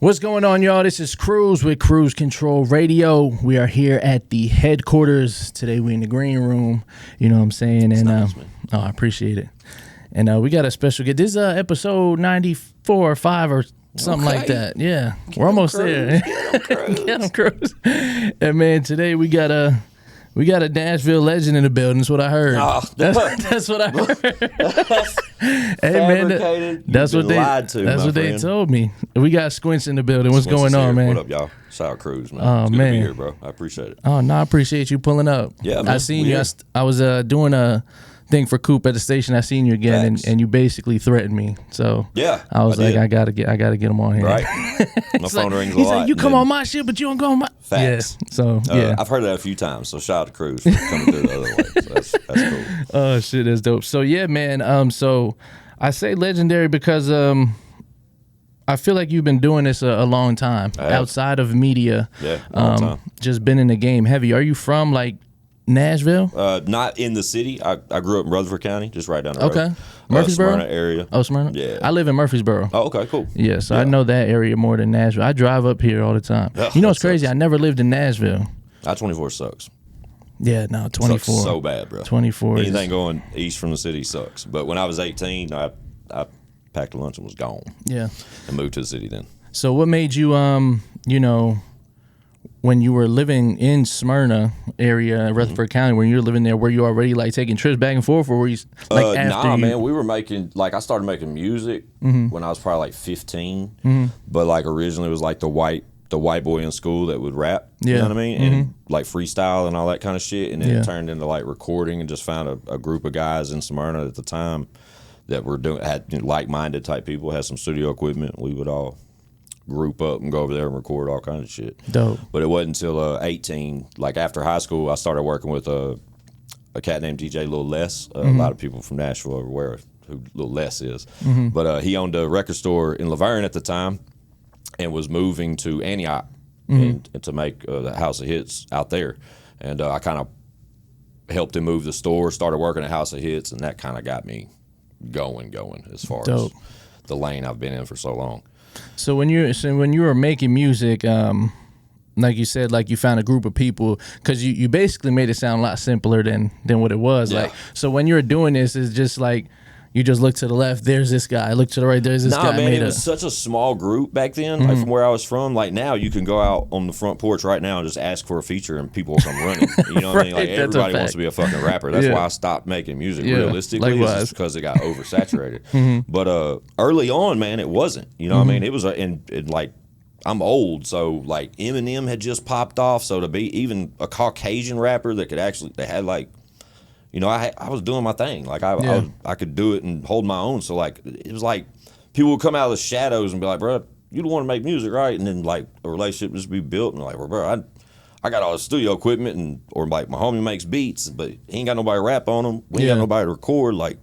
What's going on, y'all? This is Cruz with Cruise Control Radio. We are here at the headquarters. Today we in the green room. You know what I'm saying? And nice, man. I appreciate it. And we got a special guest. This is episode 94 or 5 or something like that. Yeah. We're almost there. Get 'em, Cruz. And man, today we got a Nashville legend in the building. That's what I heard. Oh, that's what I heard. Hey man, that's what they told me. We got Squints in the building. What's going on, man? What up, y'all? Shout out Cruz, man. Oh, it's good man. to be here, bro. I appreciate it. Oh no, I appreciate you pulling up. Yeah, man. I seen you. I was doing a thing for Coop at the station. I seen you again, and you basically threatened me. So yeah, I was like, I gotta get him on here. Right. My phone rings a lot. He's like, you come on my shit, but you don't go on my. Facts. Yeah. So yeah, I've heard that a few times. So shout out to Cruz for coming through the other way. So that's cool. Oh shit, that's dope. So yeah, man. So I say legendary because I feel like you've been doing this a long time outside of media. Yeah, long time. Just been in the game heavy. Are you from like Nashville? Not in the city. I grew up in Rutherford County, just right down the road. Okay. Murfreesboro? Smyrna area. Oh, Smyrna? Yeah. I live in Murfreesboro. Oh, okay, cool. Yeah, so I know that area more than Nashville. I drive up here all the time. Ugh, you know what's that crazy? sucks. I never lived in Nashville. I-24 sucks. Yeah, no, 24. Sucks so bad, bro. 24 is... Anything going east from the city sucks. But when I was 18, I packed a lunch and was gone. Yeah. And moved to the city then. So what made you, when you were living in Smyrna area, Rutherford County, when you were living there, were you already like taking trips back and forth, or were you like after Nah, you... man, we were making, like, I started making music when I was probably like 15, but like originally it was like the white boy in school that would rap, you know what I mean, and like freestyle and all that kind of shit, and then it turned into like recording, and just found a group of guys in Smyrna at the time that were had like-minded type people, had some studio equipment. We would all group up and go over there and record all kinds of shit. Dope. But it wasn't until 18, like after high school, I started working with a cat named DJ Lil Les. A lot of people from Nashville are aware of who Lil Les is. But he owned a record store in Laverne at the time and was moving to Antioch and to make the House of Hits out there. And I kind of helped him move the store, started working at House of Hits, and that kind of got me going as far as the lane I've been in for so long. So when you were making music, like you said, like you found a group of people, because you basically made it sound a lot simpler than what it was. Yeah. Like, so when you were doing this, it's just like you just look to the left, there's this guy. Look to the right, there's this guy. Man, it was such a small group back then. Like from where I was from, like now you can go out on the front porch right now and just ask for a feature and people will come running. You know what I mean? Like everybody wants to be a fucking rapper. That's why I stopped making music. Realistically, it's just because it got oversaturated. But early on, man, it wasn't. You know what I mean? It was and like I'm old, so like Eminem had just popped off. So to be even a Caucasian rapper that could actually, they had like, you know, I was doing my thing. Like I could do it and hold my own. So like it was like people would come out of the shadows and be like, bro, you don't want to make music, right? And then like a relationship would just be built and like, well, bro, I got all the studio equipment or like my homie makes beats, but he ain't got nobody to rap on them. We ain't got nobody to record. Like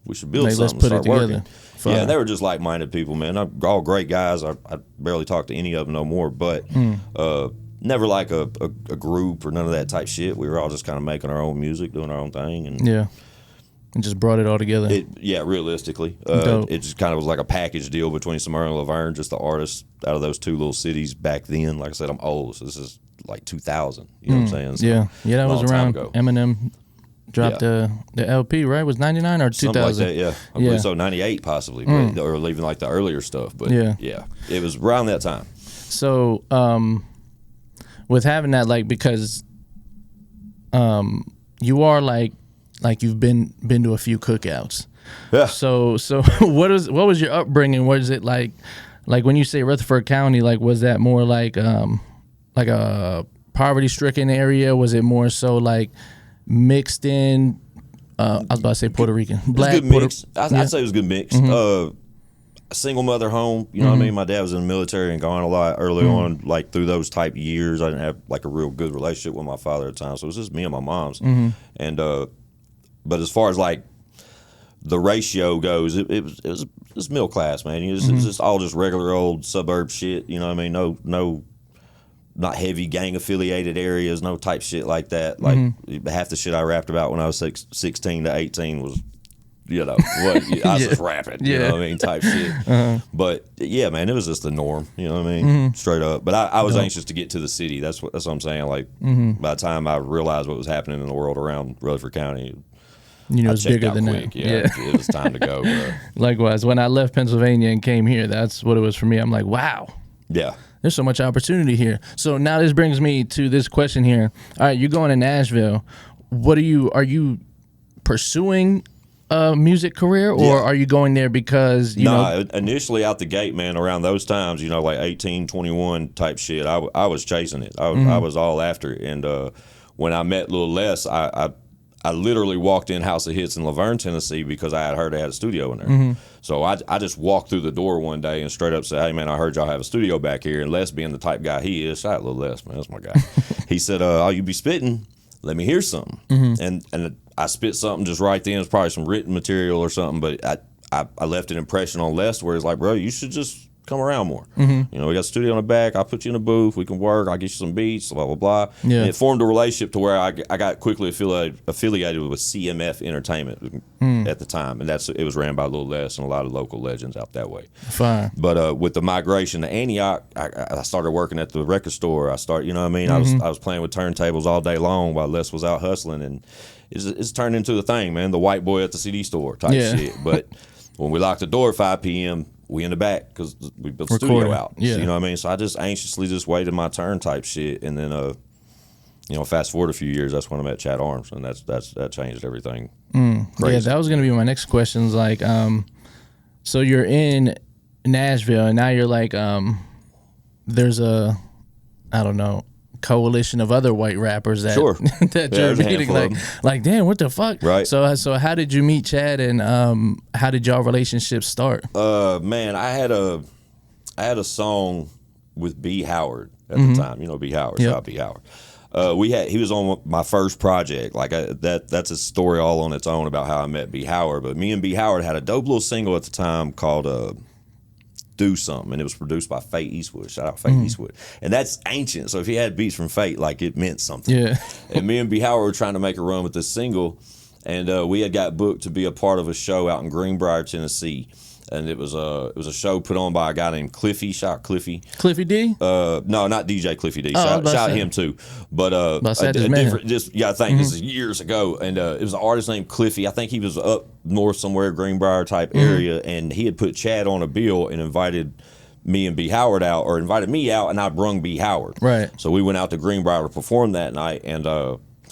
we should build something. Let's put it together. Yeah, and they were just like-minded people, man. All great guys. I barely talk to any of them no more, but never like a group or none of that type shit. We were all just kind of making our own music, doing our own thing. And and just brought it all together. Realistically. It just kind of was like a package deal between Smyrna and Laverne, just the artists out of those two little cities back then. Like I said, I'm old, so this is like 2000. You know what I'm saying? So yeah, that was around Eminem dropped the LP, right? It was 99 or 2000? Something like that, yeah. I believe so, 98 possibly, but, or even like the earlier stuff. But yeah, it was around that time. So, with having that, like, because you are like you've been to a few cookouts. Yeah. So what was your upbringing? Was it like when you say Rutherford County, like was that more like a poverty-stricken area? Was it more so like mixed in? I was about to say Puerto Rican, black. It was good mix. I'd say it was a good mix. Single mother home, you know what I mean? My dad was in the military and gone a lot early on, like through those type years. I didn't have like a real good relationship with my father at the time, so it was just me and my mom's. And but as far as like the ratio goes, it was middle class, man. It was just all just regular old suburb shit. You know what I mean? No, not heavy gang affiliated areas, no type shit like that. Like half the shit I rapped about when I was 16 to 18 was you know, what I was just rapping, you know what I mean, type shit. But yeah, man, it was just the norm, you know what I mean, straight up. But I was anxious to get to the city. That's what I'm saying. Like by the time I realized what was happening in the world around Rutherford County, you know, it's bigger than quick. that. Yeah, it was time to go. Bro. Likewise, when I left Pennsylvania and came here, that's what it was for me. I'm like, wow. Yeah. There's so much opportunity here. So now this brings me to this question here. All right, you're going to Nashville. Are you pursuing a music career, or are you going there because, you know? Initially out the gate, man, around those times, you know, like 18, 21 type shit, I was chasing it. I was all after it. And when I met Lil Les, I literally walked in House of Hits in Laverne, Tennessee, because I had heard they had a studio in there. So I just walked through the door one day and straight up said, "Hey, man, I heard y'all have a studio back here." And Les, being the type guy he is, shout out Lil Les, man, that's my guy. He said, "Oh, you be spitting? Let me hear something." And I spit something just right then. It's probably some written material or something, but I left an impression on Les where it's like, "Bro, you should just come around more. You know, we got a studio in the back. I'll put you in a booth. We can work. I'll get you some beats, blah, blah, blah." Yeah. And it formed a relationship to where I got quickly affiliated with CMF Entertainment at the time. And it was ran by Lil Les and a lot of local legends out that way. Fine. But with the migration to Antioch, I started working at the record store. You know what I mean? I was playing with turntables all day long while Les was out hustling. And it's turned into the thing, man, the white boy at the CD store type shit. But when we locked the door at 5 p.m., we in the back because we built the studio out. Yeah. So, you know what I mean? So I just anxiously just waited my turn type shit. And then, you know, fast forward a few years, that's when I met Chad Arms, and that changed everything. Yeah, that was going to be my next question. Like, so you're in Nashville, and now you're like, there's a, I don't know, coalition of other white rappers that that you're meeting, like damn, what the fuck, right? So how did you meet Chad, and how did y'all relationship start? Man, I had a song with B Howard at the time. You know B Howard, shout out B Howard. He was on my first project. Like that's a story all on its own about how I met B Howard. But me and B Howard had a dope little single at the time called "Do Something," and it was produced by Fate Eastwood. Shout out Fate Eastwood. And that's ancient, so if he had beats from Fate, like, it meant something. Yeah. And me and B Howard were trying to make a run with this single, and we had got booked to be a part of a show out in Greenbrier, Tennessee. And it was a show put on by a guy named Cliffy. Shout out Cliffy. Cliffy D? No, not DJ Cliffy D. Shout out him too. But a different, this is years ago, and it was an artist named Cliffy. I think he was up north somewhere, Greenbrier type area, and he had put Chad on a bill and invited me and B Howard out, or invited me out, and I brung B Howard. Right. So we went out to Greenbrier to perform that night, and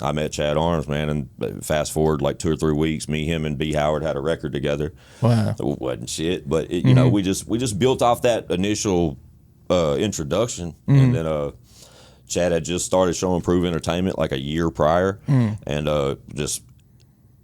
I met Chad Arms, man, and fast forward like 2 or 3 weeks, him and B Howard had a record together. Wow. It wasn't shit, but you know, we just built off that initial introduction, and then Chad had just started Show and Prove Entertainment like a year prior, and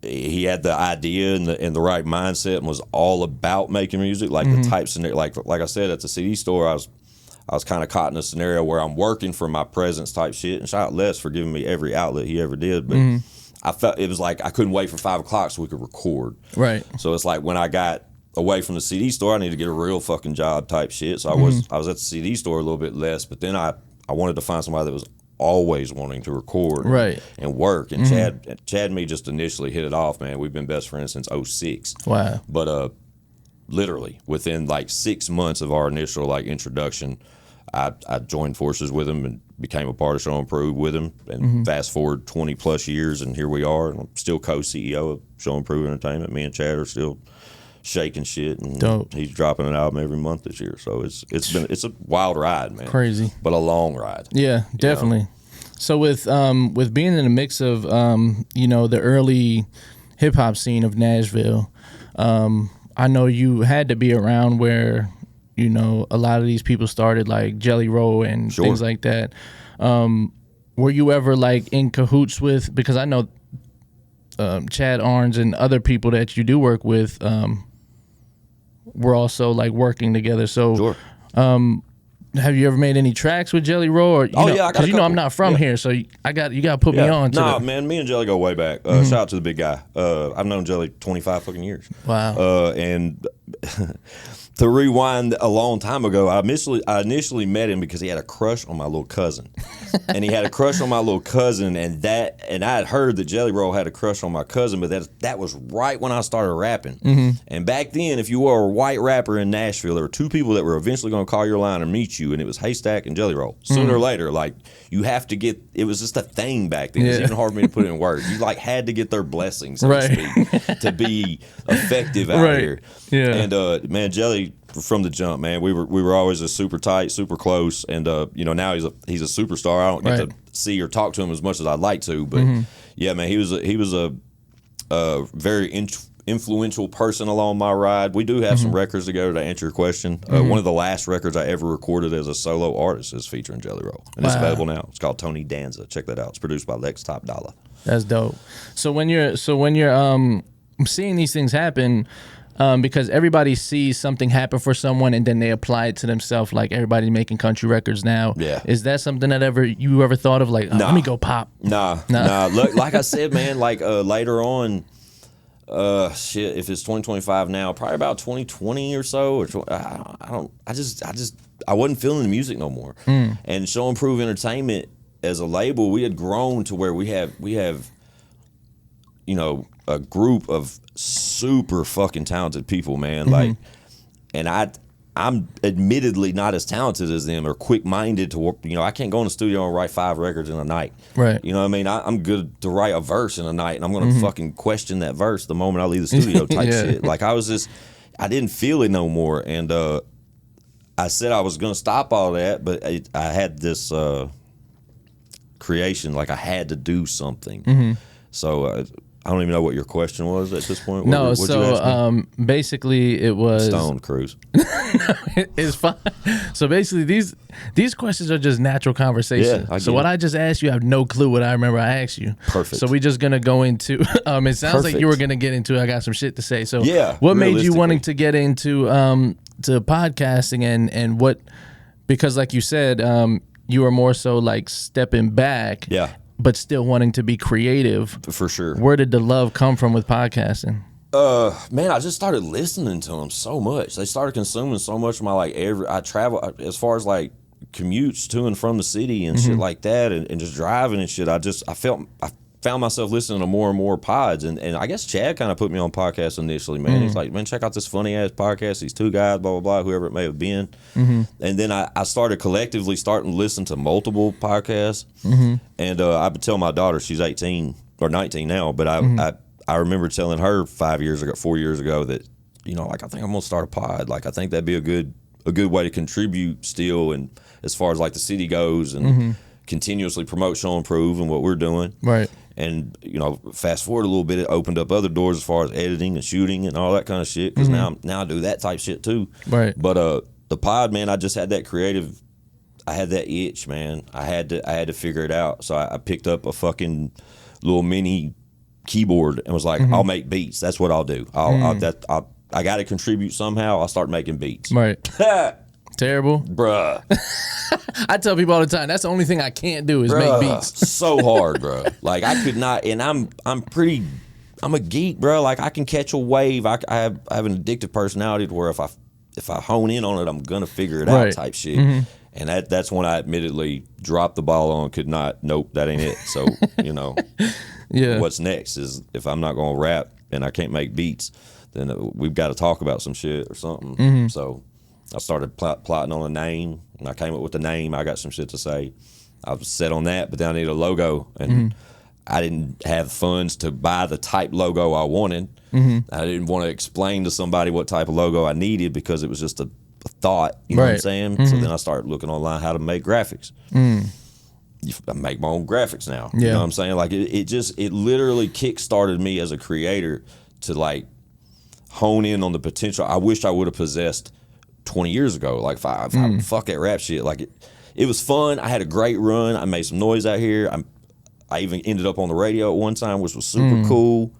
he had the idea and the right mindset, and was all about making music, like the types of like I said at the CD store, I was kind of caught in a scenario where I'm working for my presence type shit, and shout out Les for giving me every outlet he ever did. But I felt it was like I couldn't wait for 5 o'clock so we could record. Right. So it's like when I got away from the CD store, I needed to get a real fucking job type shit. So I was at the CD store a little bit less, but then I wanted to find somebody that was always wanting to record and work. And Chad and me just initially hit it off, man. We've been best friends since 2006. Wow. But literally within like 6 months of our initial like introduction, I joined forces with him and became a part of Show and Prove with him. And fast forward 20 plus years, and here we are. And I'm still co-CEO of Show and Prove Entertainment. Me and Chad are still shaking shit, and dope. He's dropping an album every month this year. So it's a wild ride, man. Crazy, but a long ride. Yeah, definitely. You know? So with being in a mix of you know, the early hip hop scene of Nashville, I know you had to be around where, you know, a lot of these people started, like Jelly Roll and things like that. Were you ever like in cahoots with, because I know Chad Arns and other people that you do work with were also like working together. So have you ever made any tracks with Jelly Roll? Or, because you know I'm not from here, so you got to put me on. Man, me and Jelly go way back. Shout out to the big guy. I've known Jelly 25 fucking years. Wow. And to rewind a long time ago, I initially met him because he had a crush on my little cousin. and he had a crush on my little cousin, and I had heard that Jelly Roll had a crush on my cousin, but that was right when I started rapping. And back then, if you were a white rapper in Nashville, there were two people that were eventually going to call your line and meet you, and it was Haystack and Jelly Roll. Sooner or later, like, you have to get, it was just a thing back then. It's even hard for me to put it in words. You like had to get their blessings, so to speak, to be effective out here. Yeah. And man, Jelly, from the jump, man, we were always a super tight, super close, and you know, now he's a superstar. I don't get to see or talk to him as much as I'd like to, but yeah, man, he was a very influential person along my ride. We do have some records together, to answer your question. One of the last records I ever recorded as a solo artist is featuring Jelly Roll, and it's available now. It's called Tony Danza. Check that out. It's produced by Lex Top Dollar. That's dope. So when you're seeing these things happen, because everybody sees something happen for someone and then they apply it to themselves, like everybody making country records now. Yeah. Is that something that you ever thought of, like, let me go pop? Nah. Look, like I said, man, like later on, shit, if it's 2025 now, probably about 2020 or so, or I wasn't feeling the music no more. And Show Improve Entertainment as a label, we had grown to where we have, you know, a group of super fucking talented people, man. Like, and I'm admittedly not as talented as them or quick-minded to, you know, I can't go in the studio and write 5 records in a night. Right. You know what I mean? I'm good to write a verse in a night, and I'm going to fucking question that verse the moment I leave the studio type shit. Like, I didn't feel it no more. And I said I was going to stop all that, but I had this creation, like I had to do something. So I don't even know what your question was at this point. Basically it was Stone Cruise. It's fine. So basically these questions are just natural conversation. Yeah, so what I just asked you, I have no clue what I remember I asked you. Perfect. So we're just gonna go into it sounds like you were gonna get into it. I got some shit to say. So what made you wanting to get into to podcasting and what, because like you said, you were more so like stepping back. Yeah. But still wanting to be creative. For sure. Where did the love come from with podcasting? Man, I just started listening to them so much. They started consuming so much of my, like, I travel, as far as, like, commutes to and from the city and shit like that, and just driving and shit. I found myself listening to more and more pods, and I guess Chad kind of put me on podcasts initially, man. He's like, man, check out this funny ass podcast, these two guys, blah blah blah, whoever it may have been. And then I started collectively starting to listen to multiple podcasts, and I would tell my daughter, she's 18 or 19 now, but I remember telling her 4 years ago that, you know, like, I think I'm gonna start a pod. Like, I think that'd be a good way to contribute still, and as far as like the city goes, and continuously promote Show Improve and what we're doing. Right. And, you know, fast forward a little bit, it opened up other doors as far as editing and shooting and all that kind of shit, because now I do that type shit too. Right. But the pod, man, I just had that creative, I had that itch, man. I had to figure it out. So I picked up a fucking little mini keyboard and was like, I'll make beats. That's what I'll do. I got to contribute somehow. I'll start making beats. Right. Terrible. Bruh. I tell people all the time, that's the only thing I can't do is make beats. So hard, bro. Like, I could not, and I'm a geek, bro. Like, I can catch a wave. I have an addictive personality to where if I hone in on it, I'm gonna figure it out type shit. And that's when I admittedly dropped the ball on, could not, nope, that ain't it. So, you know, what's next is, if I'm not gonna rap and I can't make beats, then we've got to talk about some shit or something. So I started plotting on a name, and I came up with the name. I got some shit to say. I was set on that, but then I needed a logo, and I didn't have funds to buy the type logo I wanted. I didn't want to explain to somebody what type of logo I needed, because it was just a thought, you know what I'm saying? So then I started looking online how to make graphics. I make my own graphics now. You know what I'm saying? Like, it literally kick-started me as a creator to, like, hone in on the potential I wish I would have possessed 20 years ago. Like, fuck that rap shit. Like, it was fun. I had a great run. I made some noise out here. I even ended up on the radio at one time, which was super cool.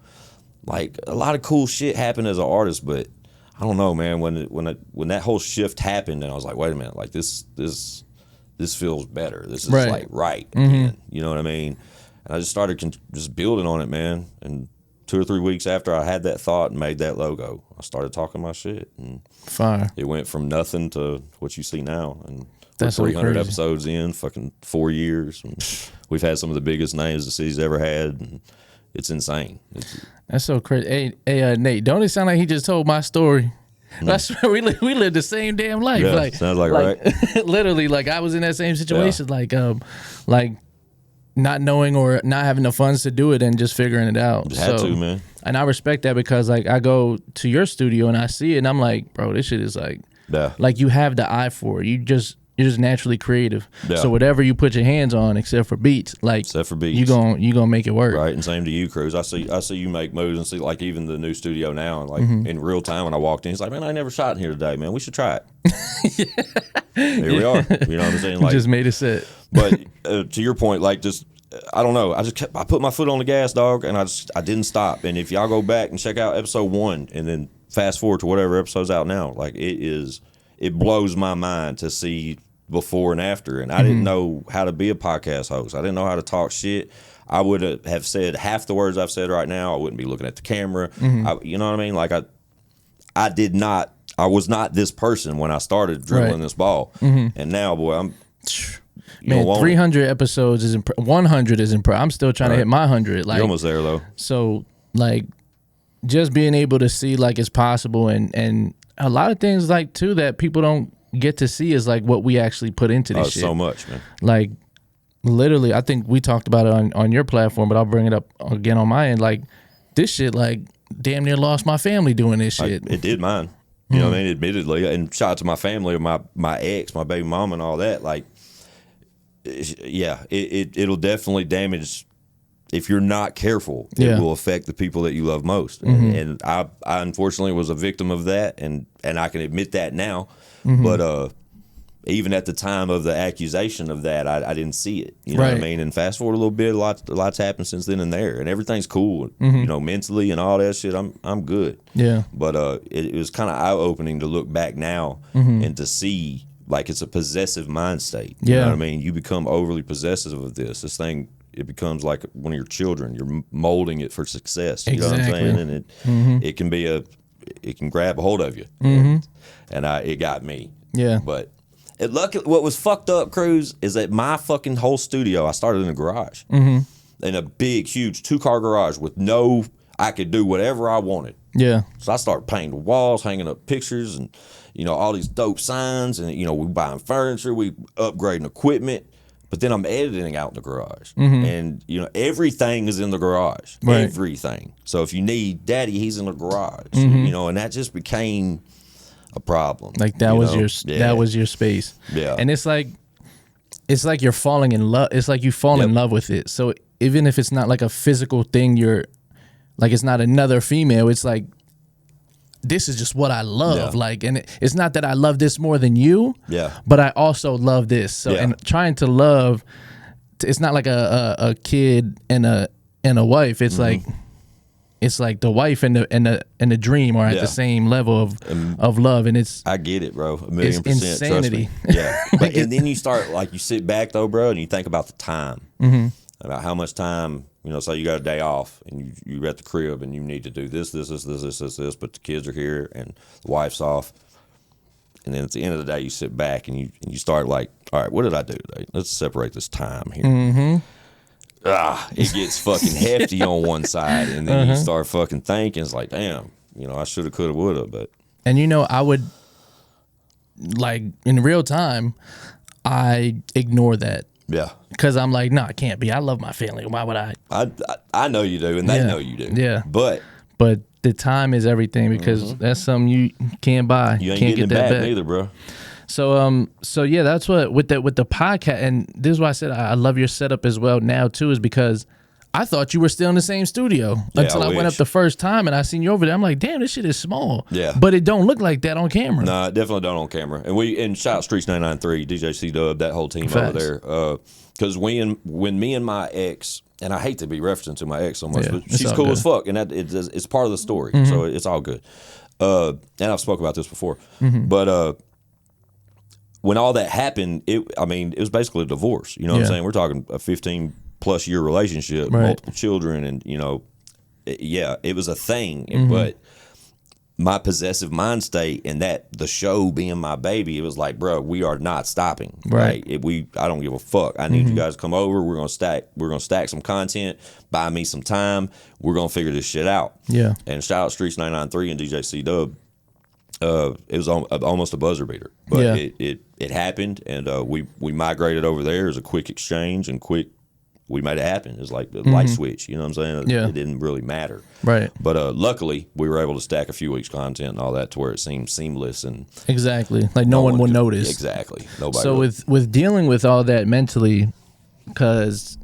Like, a lot of cool shit happened as an artist, but I don't know, man. When that whole shift happened, and I was like, wait a minute, like, this feels better. This is like right again. You know what I mean? And I just started just building on it, man. And 2 or 3 weeks after I had that thought and made that logo, I started talking my shit, and it went from nothing to what you see now. And That's 300 episodes in, fucking 4 years. And we've had some of the biggest names the city's ever had. And it's insane. That's so crazy. Hey, Nate, don't it sound like he just told my story? I swear we live the same damn life. Yeah, like, sounds like right. Literally, like I was in that same situation. Yeah. Like not knowing or not having the funds to do it and just figuring it out. Just had to, man. And I respect that because like I go to your studio and I see it and I'm like, bro, this shit is like, like you have the eye for it. You're just naturally creative. Yeah. So whatever you put your hands on, except for beats, you gonna make it work. Right. And same to you, Cruz. I see you make moves and see like even the new studio now, and like in real time when I walked in, he's like, man, I never shot in here today, man. We should try it. Here we are. You know what I'm saying? Like, just made a set. But to your point, like just I don't know. I put my foot on the gas, dog, and I didn't stop. And if y'all go back and check out episode 1 and then fast forward to whatever episode's out now, like it blows my mind to see before and after. And I didn't know how to be a podcast host. I didn't know how to talk shit. I would have said half the words I've said right now. I wouldn't be looking at the camera. You know what I mean? Like I was not this person when I started dribbling this ball. And now, boy, I'm. Man, 300 episodes is 100 is impressive. I'm still trying to hit my 100. Like, you're almost there though. So like, just being able to see like it's possible, and a lot of things like too that people don't get to see is like what we actually put into this shit. So much, man. Like, literally, I think we talked about it on your platform, but I'll bring it up again on my end. Like, this shit, like, damn near lost my family doing this shit. It did mine. You know what I mean? Admittedly, and shout out to my family, my ex, my baby mom, and all that. Like, yeah, it'll definitely damage. If you're not careful, it will affect the people that you love most. And I unfortunately was a victim of that, and I can admit that now. But even at the time of the accusation of that, I didn't see it. You know what I mean? And fast forward a little bit, a lot's happened since then and there, and everything's cool. You know, mentally and all that shit, I'm good. Yeah. But it was kind of eye opening to look back now and to see like it's a possessive mind state. You know what I mean? You become overly possessive of this. This thing. It becomes like one of your children. You're molding it for success. You know what I'm saying? And it can be it can grab a hold of you. And it got me. Yeah. But what was fucked up, Cruz, is that my fucking whole studio, I started in a garage. In a big, huge 2-car garage with I could do whatever I wanted. Yeah. So I started painting the walls, hanging up pictures, and, you know, all these dope signs. And, you know, we buying furniture, we upgrading equipment. But then I'm editing out in the garage. And, you know, everything is in the garage. Right. Everything. So if you need Daddy, he's in the garage. You know, and that just became a problem. Like that was your space. Yeah. And it's like you're falling in love. It's like you fall in love with it. So even if it's not like a physical thing, it's not another female, it's like, this is just what I love. Like, and it's not that I love this more than you, but I also love this. So, and trying to love, it's not like a kid and a wife. It's like the wife and the dream are at the same level of love, and it's. I get it, bro. 1,000,000%. Insanity. Trust me. Yeah, but, and then you start like you sit back though, bro, and you think about the time, about how much time. You know, so you got a day off and you're at the crib and you need to do this, but the kids are here and the wife's off. And then at the end of the day, you sit back and you start like, all right, what did I do today? Let's separate this time here. It gets fucking hefty on one side, and then you start fucking thinking, it's like, damn, you know, I shoulda, coulda, woulda, but. And you know, I would, like, in real time, I ignore that. Yeah. Because I'm like, no, it can't be. I love my family. Why would I? I know you do, and they know you do. Yeah. But the time is everything, because that's something you can't buy. You ain't getting that back neither, bro. So yeah, that's what with the podcast, and this is why I said I love your setup as well now too, is because I thought you were still in the same studio until I went up the first time and I seen you over there. I'm like, damn, this shit is small. Yeah. But it don't look like that on camera. No, it definitely don't on camera. And shout out Streets 993, DJ C-Dub, that whole team over there. Because when me and my ex, and I hate to be referencing to my ex so much, but she's cool as fuck, and it's part of the story, so it's all good. And I've spoke about this before, but when all that happened, it was basically a divorce. You know what I'm saying? We're talking a 15+ year relationship, multiple children, and you know, it was a thing. But my possessive mind state and that the show being my baby, it was like, bro, we are not stopping. Right. I don't give a fuck. I need you guys to come over. We're gonna stack some content. Buy me some time. We're gonna figure this shit out. Yeah. And shout out Streets 993 and DJ C Dub. It was almost a buzzer beater, but it happened, and we migrated over there. It was a quick exchange and we made it happen. It was like a light switch, you know what I'm saying? Yeah. It didn't really matter. Right. But luckily, we were able to stack a few weeks' content and all that to where it seemed seamless. And exactly. Like no one would notice. Exactly. Nobody So would. with dealing with all that mentally, because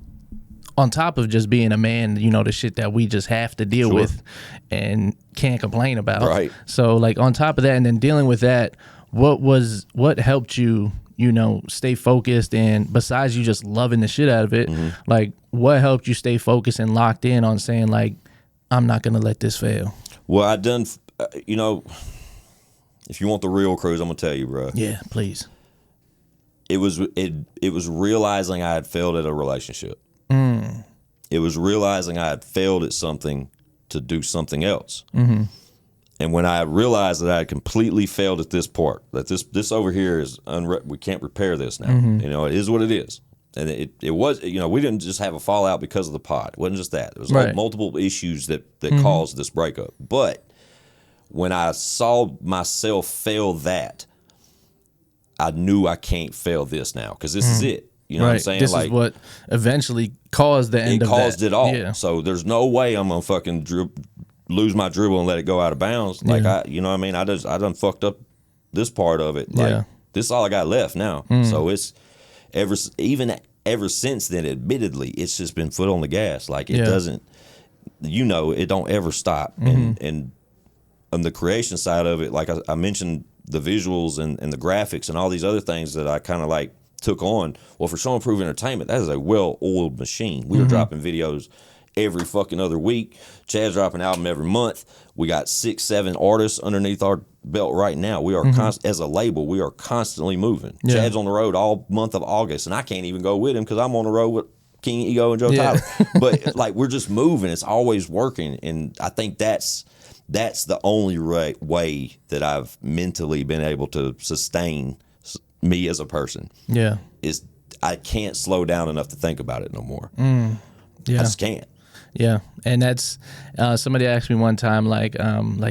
on top of just being a man, you know, the shit that we just have to deal with and can't complain about. Right. So like on top of that, and then dealing with that, what helped you, you know, stay focused, and besides you just loving the shit out of it, like what helped you stay focused and locked in on saying like, I'm not gonna let this fail? Well, I done, you know, if you want the real cruise, I'm gonna tell you, bro. Yeah, please. It was realizing I had failed at a relationship. It was realizing I had failed at something to do something else. And when I realized that I had completely failed at this part, that this over here is we can't repair this now. You know, it is what it is. And it was, you know, we didn't just have a fallout because of the pod. It wasn't just that. It was like multiple issues that caused this breakup. But when I saw myself fail that, I knew I can't fail this now, because this is it. You know what I'm saying? This like, is what eventually caused the end of that. It caused it all. Yeah. So there's no way I'm going to fucking lose my dribble and let it go out of bounds. Like, you know what I mean? I done fucked up this part of it. Like, this is all I got left now. So it's ever since then, admittedly, it's just been foot on the gas. Like, it doesn't, you know, it don't ever stop. And on the creation side of it, like I mentioned, the visuals and the graphics and all these other things that I kind of like took on. Well, for Show and Prove Entertainment, that is a well-oiled machine. We were dropping videos every fucking other week. Chad's dropping an album every month. We got 6-7 artists underneath our belt right now. We are as a label, we are constantly moving. Chad's on the road all month of August, and I can't even go with him because I'm on the road with King Ego and Joe Tyler. But like, we're just moving. It's always working, and I think that's the only way that I've mentally been able to sustain me as a person. Yeah, is I can't slow down enough to think about it no more. I just can't. Yeah, and that's somebody asked me one time, like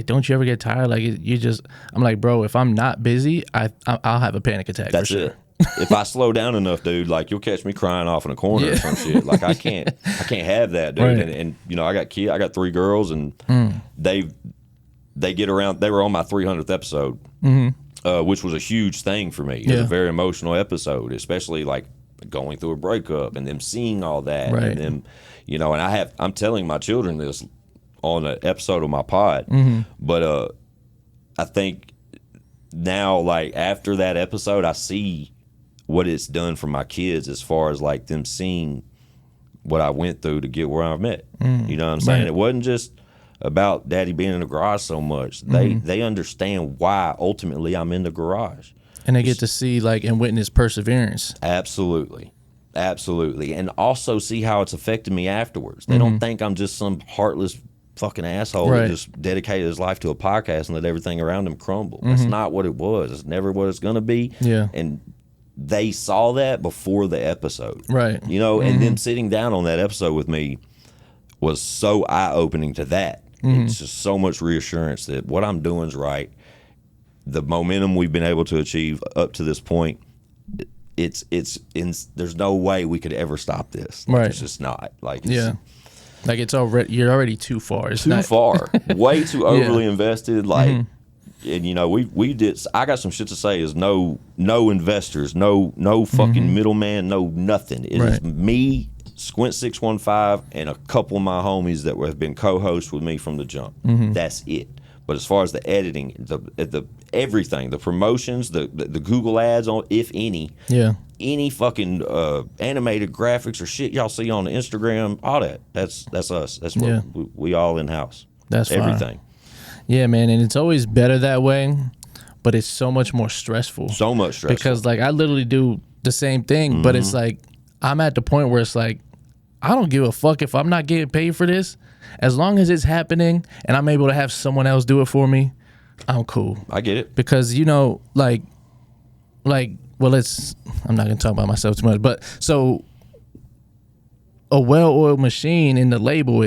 don't you ever get tired? Like, you just, I'm like, bro, if I'm not busy, I'll have a panic attack. That's for sure. it. If I slow down enough, dude, like, you'll catch me crying off in a corner or some shit. Like, I can't have that, dude. Right. And you know, I got 3 girls, and they get around. They were on my 300th episode, which was a huge thing for me. It was a very emotional episode, especially like going through a breakup and them seeing all that, and them, you know. And I'm telling my children this on an episode of my pod, but I think now, like, after that episode, I see what it's done for my kids as far as like them seeing what I went through to get where I'm at. You know what I'm saying? Right. It wasn't just about Daddy being in the garage so much. They understand why ultimately I'm in the garage. And they get to see, like, and witness perseverance. Absolutely. And also see how it's affected me afterwards. They don't think I'm just some heartless fucking asshole that just dedicated his life to a podcast and let everything around him crumble. That's not what it was. It's never what it's going to be. Yeah. And they saw that before the episode. Right. You know, and them sitting down on that episode with me was so eye-opening to that. It's just so much reassurance that what I'm doing is right. The momentum we've been able to achieve up to this point, there's no way we could ever stop this. Like, it's just not. Like, like, you're already too far. It's too far. Way too overly invested. Like, and you know, I got some shit to say. Is no investors, no fucking middleman, no nothing. It is me, Squint 615, and a couple of my homies that have been co-hosts with me from the jump. That's it. But as far as the editing, the everything, the promotions, the Google ads on, if any, any fucking animated graphics or shit y'all see on the Instagram, all that's us. That's what we all in house. That's everything. Yeah, man, and it's always better that way, but it's so much more stressful. So much stressful. Because like I literally do the same thing, but it's like I'm at the point where it's like I don't give a fuck if I'm not getting paid for this. As long as it's happening and I'm able to have someone else do it for me, I'm cool. I get it. Because, well, I'm not going to talk about myself too much, but so a well-oiled machine in the label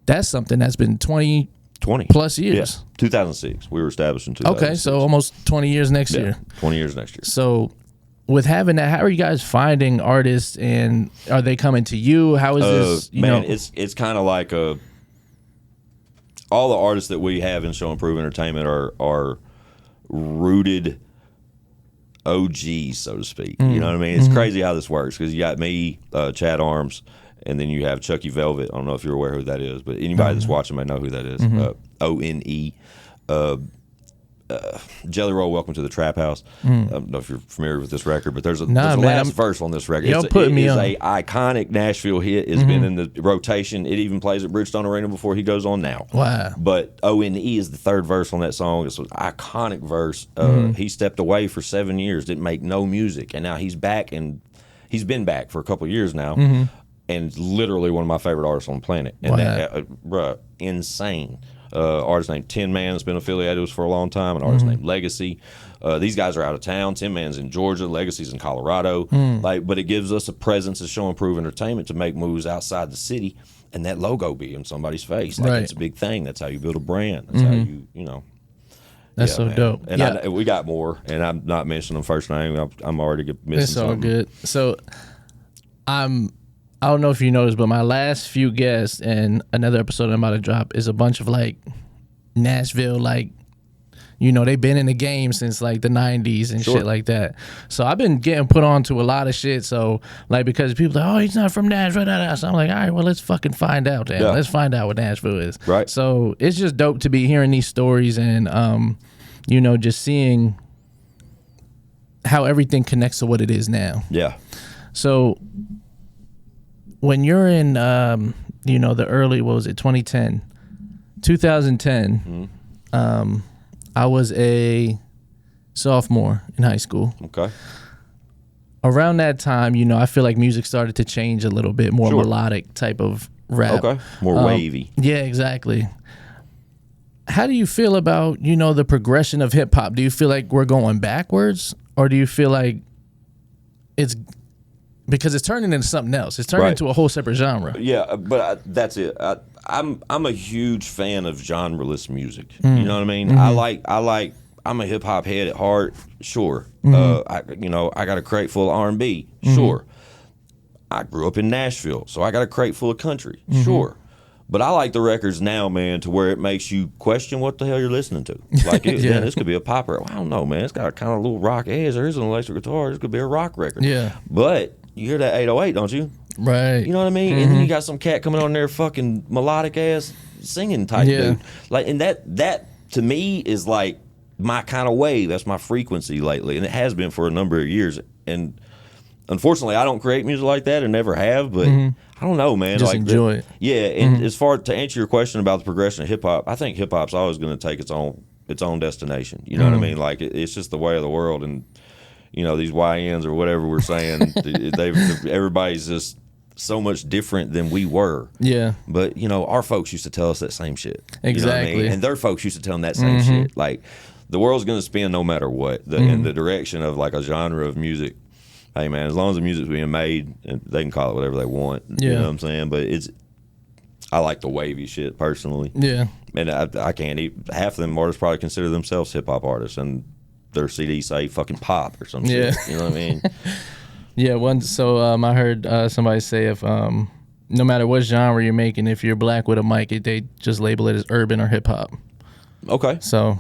that's something that's been 20 plus years. Yeah. 2006. We were established in 2006. Okay, so almost 20 years next year. 20 years next year. So with having that, how are you guys finding artists, and are they coming to you? How is this? It's kind of like all the artists that we have in Show and Prove Entertainment are rooted OGs, so to speak. You know what I mean? It's crazy how this works, because you got me, Chad Arms, and then you have Chucky Velvet. I don't know if you're aware who that is, but anybody that's watching may know who that is. ONE. Jelly Roll, Welcome to the Trap House. I don't know if you're familiar with this record, but there's a last verse on this record. It is a iconic Nashville hit. It's been in the rotation. It even plays at Bridgestone Arena before he goes on now. Wow. But ONE is the third verse on that song. It's an iconic verse. He stepped away for 7 years, didn't make no music, and now he's back, and he's been back for a couple of years now, and literally one of my favorite artists on the planet. And bruh, insane. Artist named Tin Man has been affiliated with us for a long time. An artist named Legacy. These guys are out of town. Tin Man's in Georgia. Legacy's in Colorado. But it gives us a presence as Show and Prove Entertainment to make moves outside the city, and that logo be in somebody's face. It's a big thing. That's how you build a brand. That's how you That's so dope. And we got more, and I'm not mentioning them first name. I'm already missing It's all something. good. So I don't know if you noticed, but my last few guests and another episode I'm about to drop is a bunch of like Nashville, like, they've been in the game since like the 90s and shit like that. So I've been getting put on to a lot of shit. So like, because people are like, oh, he's not from Nashville. So I'm like, all right, well, let's fucking find out then. Let's find out what Nashville is. Right. So it's just dope to be hearing these stories and, just seeing how everything connects to what it is now. Yeah. So when you're in, the early, 2010, I was a sophomore in high school. Okay. Around that time, I feel like music started to change a little bit, more melodic type of rap. Okay. More wavy. Yeah, exactly. How do you feel about, the progression of hip hop? Do you feel like we're going backwards, or do you feel like because it's turning into something else? It's turning into a whole separate genre. Yeah, but that's it. I'm a huge fan of genreless music. You know what I mean? I'm a hip hop head at heart. Sure. I got a crate full of R&B. Sure. I grew up in Nashville, so I got a crate full of country. Sure. But I like the records now, man, to where it makes you question what the hell you're listening to. Like, this could be a pop record. I don't know, man. It's got a kind of little rock edge. There's an electric guitar. This could be a rock record. Yeah. But you hear that 808, don't you? Right. You know what I mean? And then you got some cat coming on there fucking melodic ass singing type dude. Like, and that to me is like my kind of wave. That's my frequency lately, and it has been for a number of years. And unfortunately, I don't create music like that and never have, but I don't know, man. Just enjoy it. Yeah, and as far to answer your question about the progression of hip hop, I think hip hop's always going to take its own destination. You know what I mean? Like, it's just the way of the world, and these YNs or whatever we're saying, everybody's just so much different than we were. Yeah. But our folks used to tell us that same shit. Exactly. You know what I mean? And their folks used to tell them that same shit. Like, the world's going to spin no matter what. In the direction of like a genre of music. Hey man, as long as the music's being made, they can call it whatever they want. You know what I'm saying? But I like the wavy shit personally. Yeah. And I can't half of them artists probably consider themselves hip hop artists, and their CDs say fucking pop or some shit. You know what I mean? Yeah. So I heard somebody say if no matter what genre you're making, if you're black with a mic, they just label it as urban or hip hop. Okay. So,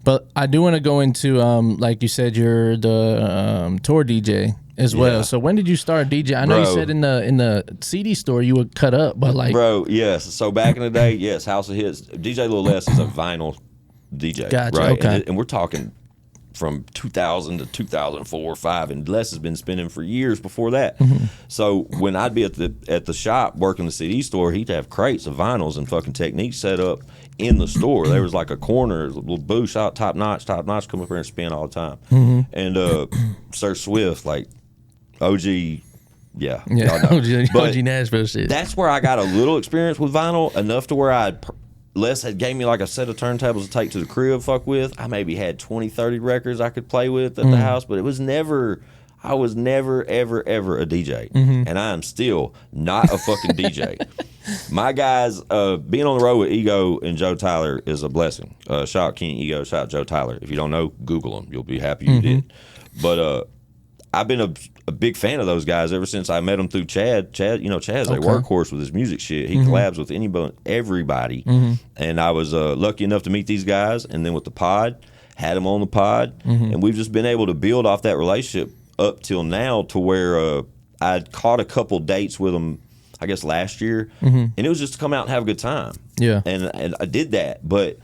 but I do want to go into like you said, you're the tour DJ as well. So when did you start DJ? I know you said in the CD store you would cut up, but like yes. So back in the day, yes, House of Hits. DJ Lil S is a vinyl DJ. Gotcha. Right? Okay. And we're talking from 2000 to 2004 or 5, and Les has been spinning for years before that. So when I'd be at the shop working the CD store, he'd have crates of vinyls and fucking Techniques set up in the store. There was like a corner, a little booth out, top notch come up here and spin all the time. And Sir Swift, like OG, y'all know. OG Nashville shit. That's where I got a little experience with vinyl, enough to where I'd Les had gave me like a set of turntables to take to the crib, fuck with. I maybe had 20, 30 records I could play with at the house, but I was never, ever, ever a DJ. And I am still not a fucking DJ. My guys, being on the road with Ego and Joe Tyler is a blessing. Shout out King Ego, shout out Joe Tyler. If you don't know, Google them. You'll be happy you did. But I've been a big fan of those guys ever since I met them through Chad. Chad's a workhorse with his music shit. He collabs with everybody. And I was lucky enough to meet these guys. And then with the pod, had them on the pod. And we've just been able to build off that relationship up till now to where I'd caught a couple dates with them, I guess, last year. And it was just to come out and have a good time. Yeah. And I did that. But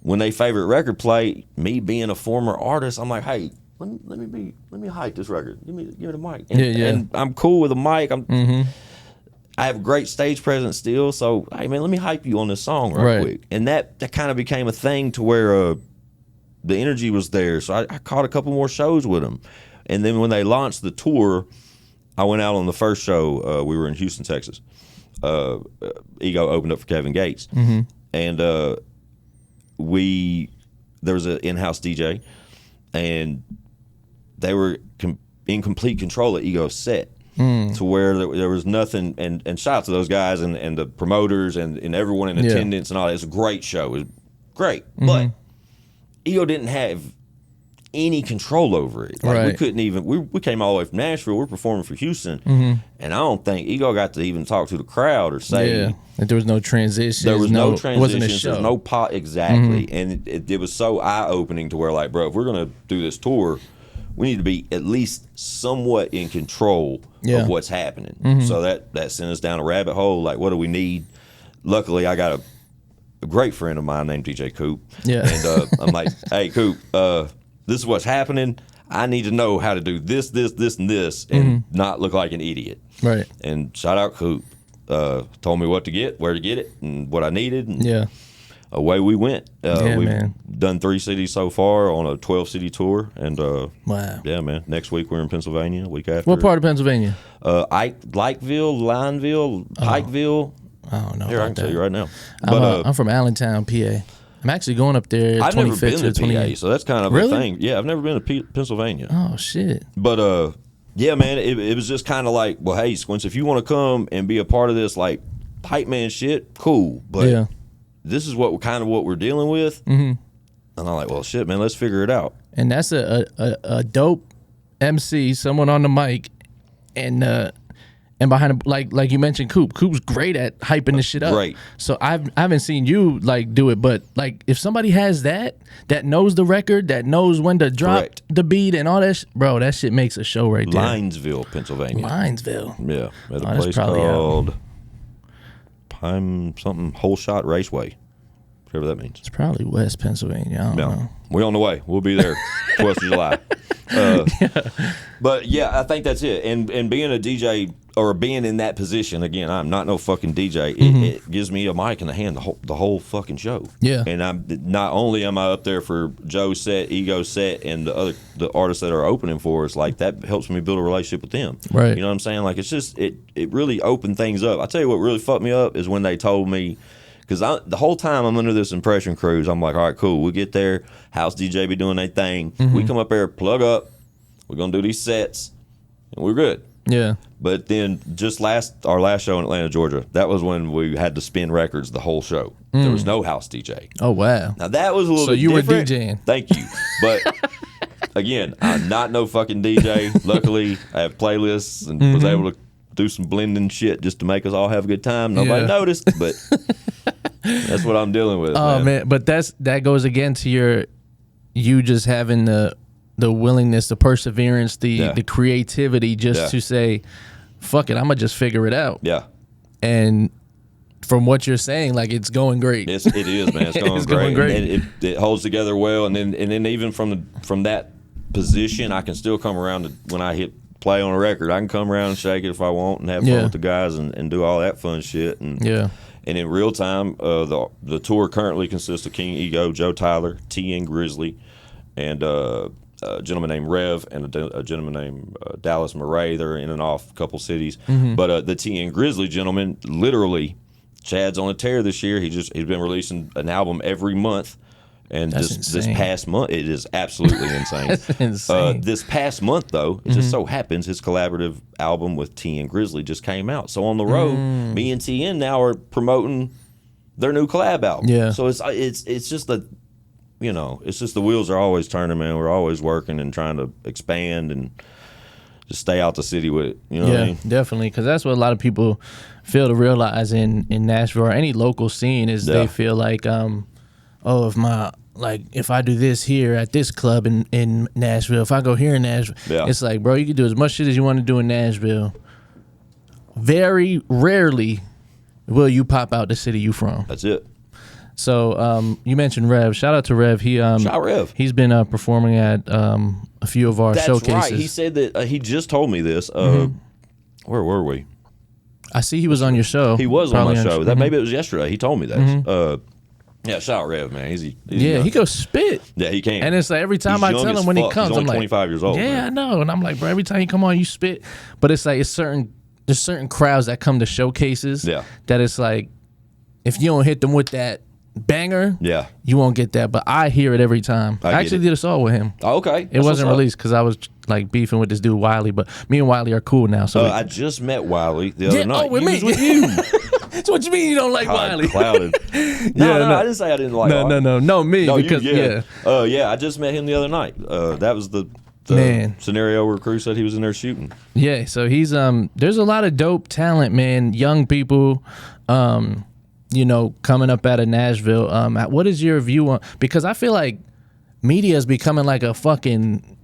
when they favorite record play, me being a former artist, I'm like, hey, let me hype this record. Give me the mic. And I'm cool with a mic. I have a great stage presence still. So, hey man, let me hype you on this song real quick. And that kind of became a thing to where the energy was there. So I caught a couple more shows with them. And then when they launched the tour, I went out on the first show. We were in Houston, Texas. Ego opened up for Kevin Gates. And there was an in-house DJ, and they were in complete control of Ego's set, to where there was nothing. And shout out to those guys and the promoters and everyone in attendance and all that. It's a great show. It was great. But Ego didn't have any control over it. Like we couldn't even. We came all the way from Nashville. We're performing for Houston, and I don't think Ego got to even talk to the crowd or say. Like there was no transition. There was no transitions. There was no pot exactly, and it was so eye opening to where, like, bro, if we're gonna do this tour, we need to be at least somewhat in control of what's happening. So that sent us down a rabbit hole. Like, what do we need? Luckily, I got a great friend of mine named DJ Coop. And I'm like, hey, Coop, this is what's happening. I need to know how to do this, and this, and not look like an idiot. Right. And shout out Coop. Told me what to get, where to get it, and what I needed. And away we went. We've done 3 cities so far on a 12-city tour. And wow. Yeah, man. Next week we're in Pennsylvania. Week after. What part of Pennsylvania? Likeville, Lineville, Pikeville. I don't know. Here, I can tell you right now. I'm from Allentown, PA. I'm actually going up there. I've never been to PA, so that's kind of a thing. Yeah, I've never been to Pennsylvania. Oh shit! But yeah, man, it was just kind of like, well, hey, Squints, if you want to come and be a part of this, like, hype man shit, cool. But this is what we're dealing with. And I'm like, well, shit, man, let's figure it out. And that's a dope MC, someone on the mic, and behind, like you mentioned, Coop's great at hyping this shit up. Great. So I haven't seen you like do it, but like if somebody has that knows the record, that knows when to drop the beat and all that, bro, that shit makes a show right there. Linesville, Pennsylvania. Linesville. Yeah, at a place called Pine something Whole Shot Raceway, whatever that means. It's probably West Pennsylvania. I don't know. We're on the way. We'll be there 12th of July. But yeah, I think that's it. And being a DJ or being in that position, again, I'm not no fucking DJ. It gives me a mic in the hand the whole fucking show. Yeah. And I'm not only am I up there for Joe's set, Ego's set, and the artists that are opening for us, like that helps me build a relationship with them. Right. You know what I'm saying? Like it's just it really opened things up. I tell you what really fucked me up is when they told me. Because the whole time I'm under this impression cruise, I'm like, all right, cool. We get there, house DJ be doing their thing. We come up there, plug up. We're going to do these sets, and we're good. Yeah. But then just our last show in Atlanta, Georgia, that was when we had to spin records the whole show. There was no house DJ. Oh, wow. Now, that was a little bit different. So you were DJing. Thank you. But, again, I'm not no fucking DJ. Luckily, I have playlists and was able to do some blending shit just to make us all have a good time. Nobody noticed, but that's what I'm dealing with. Oh man, but that goes again to you just having the willingness, the perseverance, the creativity just to say, fuck it, I'm gonna just figure it out. Yeah. And from what you're saying, like it's going great. It is, man. It's going great. And it holds together well. And then even from that position, I can still come around when I hit play on a record. I can come around and shake it if I want and have fun with the guys and do all that fun shit. And in real time, the tour currently consists of King Ego, Joe Tyler, T and Grizzly, and a gentleman named Rev and a gentleman named Dallas Murray. They're in and off a couple cities. But the T and Grizzly gentleman literally Chad's on a tear this year. He's been releasing an album every month. And this past month, it is absolutely insane. That's insane. This past month, though, it just so happens his collaborative album with T and Grizzly just came out. So on the road, me and TN now are promoting their new collab album. Yeah. So it's just it's just the wheels are always turning, man. We're always working and trying to expand and just stay out the city with it. You know what I mean? Definitely, because that's what a lot of people fail to realize in Nashville or any local scene is they feel like, if I do this here at this club in Nashville, if I go here in Nashville, it's like, bro, you can do as much shit as you want to do in Nashville. Very rarely will you pop out the city you from. That's it. So you mentioned Rev. Shout out to Rev. Shout out Rev. He's been performing at a few of our showcases. That's right. He said that he just told me this. Where were we? I see he was on your show. He was on my show. That maybe it was yesterday. He told me that. Yeah, shout out Rev, man. He goes spit. Yeah, he can. And it's like every time I tell him when he comes, He's only I'm like, 25 years old. Yeah, man. I know. And I'm like, bro, every time you come on, you spit. But it's like there's certain crowds that come to showcases. Yeah. That it's like, if you don't hit them with that banger, you won't get that. But I hear it every time. I actually did a song with him. Oh, okay. It wasn't released because I was like beefing with this dude Wiley, but me and Wiley are cool now. So I just met Wiley the other night. Oh, with me. With you. So what you mean you don't like Wiley? Clouded. No, I didn't say I didn't like Wiley. No, me. No, because I just met him the other night. That was the scenario where Crew said he was in there shooting. Yeah, so he's there's a lot of dope talent, man. Young people, coming up out of Nashville. What is your view on? Because I feel like media is becoming like a fucking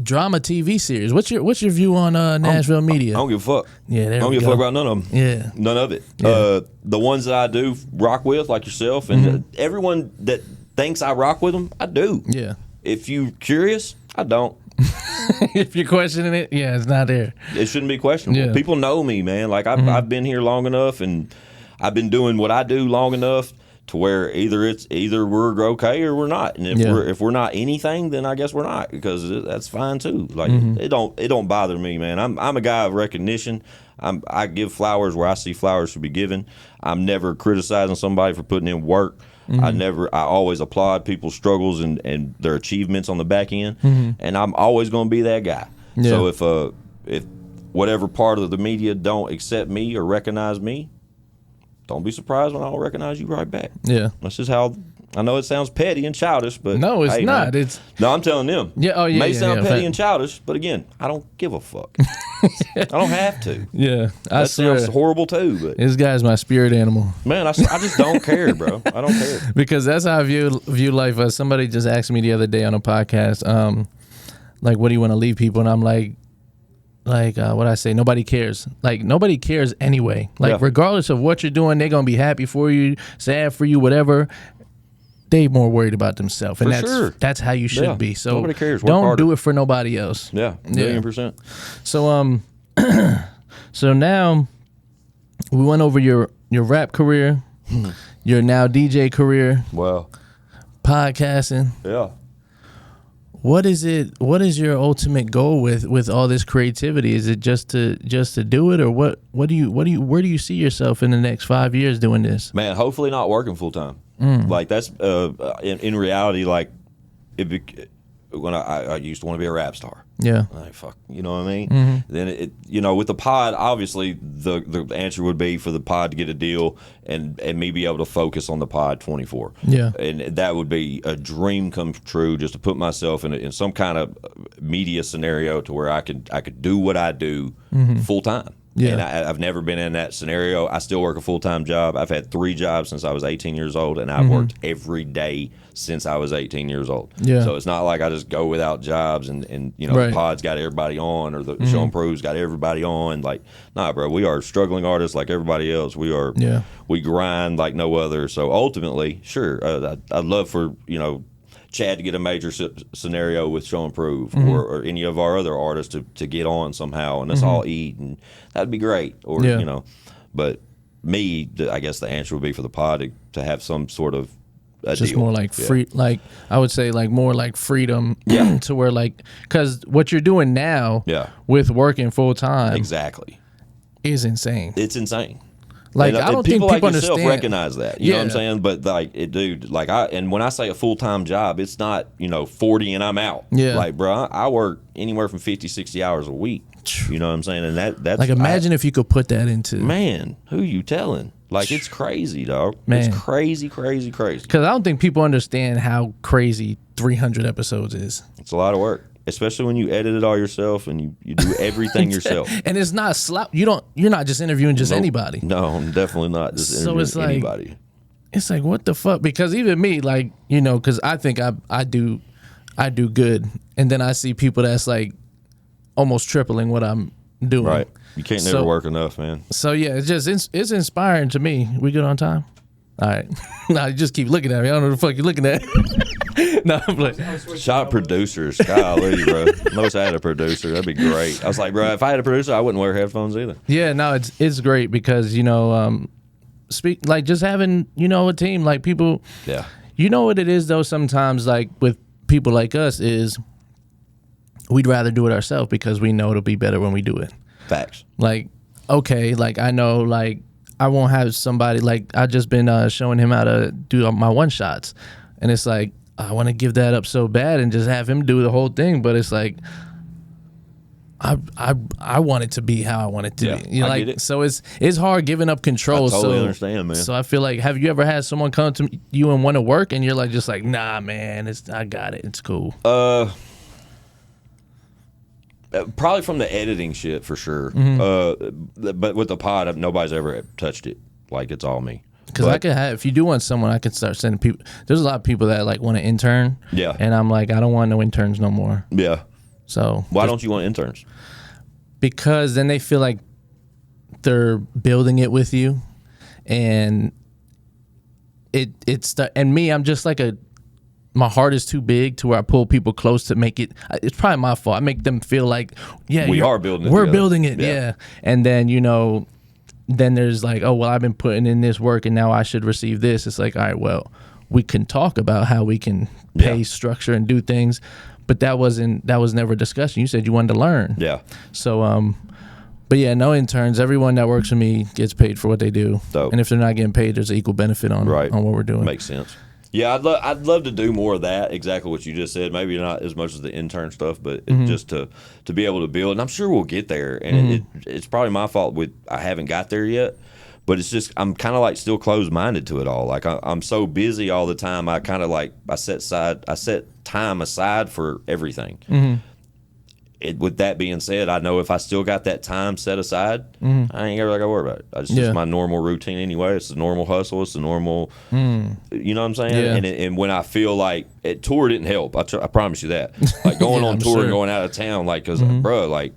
drama TV series. What's your view on Nashville media? I don't give a fuck. Yeah, I don't give a fuck about none of them. Yeah, none of it. Yeah. The ones that I do rock with, like yourself, and everyone that thinks I rock with them, I do. Yeah. If you're curious, I don't. If you're questioning it, it's not there. It shouldn't be questionable. Yeah. People know me, man. Like I've been here long enough, and I've been doing what I do long enough to where either we're okay or we're not. And if we're not anything, then I guess we're not, because that's fine too. Like it don't bother me, man. I'm a guy of recognition. I give flowers where I see flowers should be given. I'm never criticizing somebody for putting in work. I always applaud people's struggles and their achievements on the back end, and I'm always going to be that guy. Yeah. So if whatever part of the media don't accept me or recognize me, don't be surprised when I don't recognize you right back. Yeah, that's just how. I know it sounds petty and childish, but no, it's not. Man, I'm telling them. Yeah, oh yeah. May sound petty and childish, but again, I don't give a fuck. I don't have to. Yeah, that sounds horrible too. But this guy's my spirit animal. Man, I just don't care, bro. I don't care, because that's how I view life. Somebody just asked me the other day on a podcast, like, what do you want to leave people? And I'm like what I say, nobody cares. Like, nobody cares anyway. Like, regardless of what you're doing, they're gonna be happy for you, sad for you, whatever. They more worried about themselves, and that's how you should be. So nobody cares. Don't do it for nobody else. Yeah, 1,000,000%. So so now we went over your rap career, your now DJ career. Wow. Podcasting. Yeah. What is it? What is your ultimate goal with all this creativity? Is it just to do it, or where do you see yourself in the next 5 years doing this? Man, hopefully not working full time. Like that's in reality, like when I used to want to be a rap star. Yeah. Like, fuck, you know what I mean? Then with the pod, obviously the answer would be for the pod to get a deal and me be able to focus on the pod 24. Yeah. And that would be a dream come true, just to put myself in some kind of media scenario to where I could do what I do full time. Yeah. And I've never been in that scenario. I still work a full-time job. I've had 3 jobs since I was 18 years old, and I've worked every day since I was 18 years old. Yeah. So it's not like I just go without jobs and the pod's got everybody on, or the Show and Prove's got everybody on. Like, nah, bro, we are struggling artists like everybody else. We grind like no other. So ultimately, sure, I'd love for, Chad to get a major scenario with Show and Prove, or any of our other artists to get on somehow, and let's all eat, and that'd be great. Or but me, I guess the answer would be for the pod to have some sort of just deal. More like free, like I would say, like more like freedom. To where, like, because what you're doing now, with working full time, exactly, is insane. It's insane. Like, I don't think people like understand. Yourself recognize that. You know what I'm saying? But like, dude, like and when I say a full-time job, it's not 40 and I'm out. Yeah. Like, bro, I work anywhere from 50, 60 hours a week. You know what I'm saying? And that's like, imagine if you could put that into. Man, who you telling? Like, it's crazy, dog. Man. It's crazy, crazy, crazy. Because I don't think people understand how crazy 300 episodes is. It's a lot of work. Especially when you edit it all yourself and you do everything yourself. And it's not you're not just interviewing just anybody. No, I'm definitely not just interviewing anybody. It's like, what the fuck? Because even me, like, because I think I do good, and then I see people that's like almost tripling what I'm doing. Right. You can't never work enough, man. So yeah, it's inspiring to me. We good on time? All right. No, you just keep looking at me. I don't know what the fuck you're looking at. No, I'm like, shot producers. Golly, bro. Most I had a producer. That'd be great. I was like, bro, if I had a producer, I wouldn't wear headphones either. Yeah, no, it's great because like just having a team, like people. Yeah. You know what it is though. Sometimes like with people like us is we'd rather do it ourselves because we know it'll be better when we do it. Facts. Like, okay, like I know, like I won't have somebody, like I just been showing him how to do my one shots, and it's like I want to give that up so bad and just have him do the whole thing, but it's like I want it to be how I want it to be. I get it. So it's hard giving up control. I totally understand, man. So I feel like, have you ever had someone come to you and want to work, and you're like, just like, nah, man, I got it, it's cool. Probably from the editing shit for sure. But with the pod, nobody's ever touched it. Like, it's all me. Because I could have, if you do want someone, I could start sending people. There's a lot of people that like want to intern. Yeah. And I'm like, I don't want no interns no more. Yeah. So why don't you want interns? Because then they feel like they're building it with you, and and me, I'm just like my heart is too big to where I pull people close to make it. It's probably my fault. I make them feel like, we're building it. We're building it, yeah. And then then there's like, oh well, I've been putting in this work, and now I should receive this. It's like, all right, well, we can talk about how we can pay structure and do things, but that was never a discussion. You said you wanted to learn. Yeah. So but yeah, no interns. Everyone that works for me gets paid for what they do. Dope. And if they're not getting paid, there's an equal benefit on what we're doing. Makes sense. Yeah, I'd love to do more of that. Exactly what you just said. Maybe not as much as the intern stuff, but just to be able to build. And I'm sure we'll get there. And it's probably my fault I haven't got there yet. But it's just, I'm kind of like still closed-minded to it all. Like I'm so busy all the time. I kind of like I set time aside for everything. With that being said, I know if I still got that time set aside, I ain't ever got to worry about it. It's just my normal routine anyway. It's the normal hustle. It's the normal, you know what I'm saying? Yeah. And when I feel like tour didn't help, I promise you that. Like going on tour and going out of town, like, because, bro, like,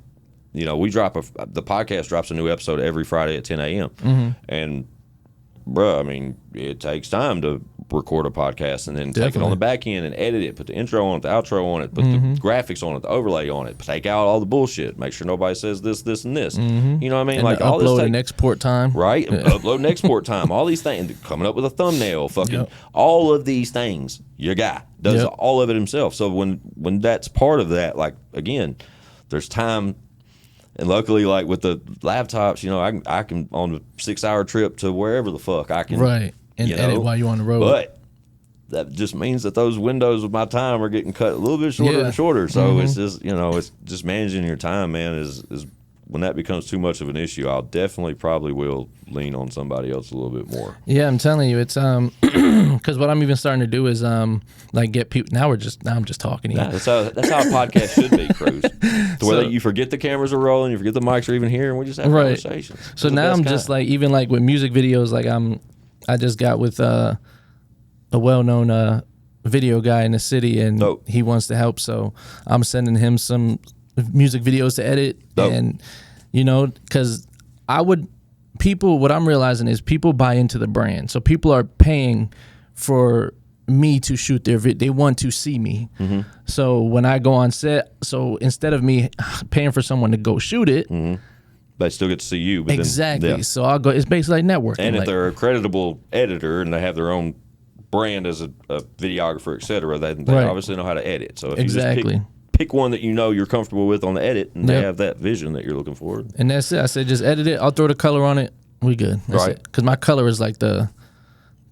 we drop the podcast drops a new episode every Friday at 10 a.m. And, bro, I mean, it takes time to record a podcast and then take it on the back end and edit it, put the intro on it, the outro on it, put the graphics on it, the overlay on it, take out all the bullshit, make sure nobody says this, and this. You know what I mean? And like all upload and export time. Right? Upload and export time. All these things. Coming up with a thumbnail, all of these things, your guy does all of it himself. So when that's part of that, like, again, there's time. And luckily, like with the laptops, I can on a 6-hour trip to wherever the fuck I can. Right. And edit while you're on the road. But that just means that those windows of my time are getting cut a little bit shorter and shorter. So it's just, it's just managing your time, man, is when that becomes too much of an issue, I'll definitely probably will lean on somebody else a little bit more. Yeah, I'm telling you, it's because what I'm even starting to do is like get people. Now I'm just talking to you. That's how a podcast should be, Cruz. To where you forget the cameras are rolling, you forget the mics are even here, and we just have conversations. So now I'm just like, even like with music videos, like I just got with a well-known video guy in the city, and he wants to help, so I'm sending him some music videos to edit. And because what I'm realizing is people buy into the brand, so people are paying for me to shoot their video. They want to see me. So when I go on set, so instead of me paying for someone to go shoot it, they still get to see you. But exactly. Then, So I'll go. It's basically like networking. And if they're a creditable editor and they have their own brand as a videographer, etc., they obviously know how to edit. So if you just pick one that you're comfortable with on the edit, and they have that vision that you're looking for. And that's it. I said just edit it. I'll throw the color on it. We good. That's because my color is like the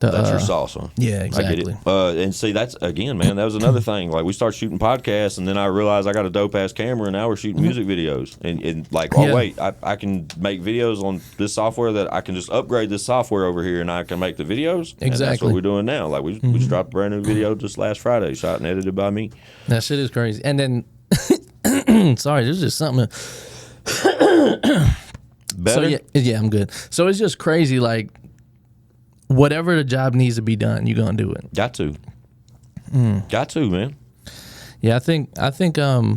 that's your sauce, huh? Yeah, exactly. I get it. And see, that's again, man. That was another thing. Like we started shooting podcasts, and then I realized I got a dope ass camera, and now we're shooting music videos. And like, oh wait, I can make videos on this software that I can just upgrade this software over here, and I can make the videos. Exactly. And that's what we're doing now. Like we just dropped a brand new video just last Friday, shot and edited by me. That shit is crazy. And then, sorry, there's just something. Better? So yeah, I'm good. So it's just crazy, like. Whatever the job needs to be done, you're gonna do it. Got to, man. Yeah, I think anything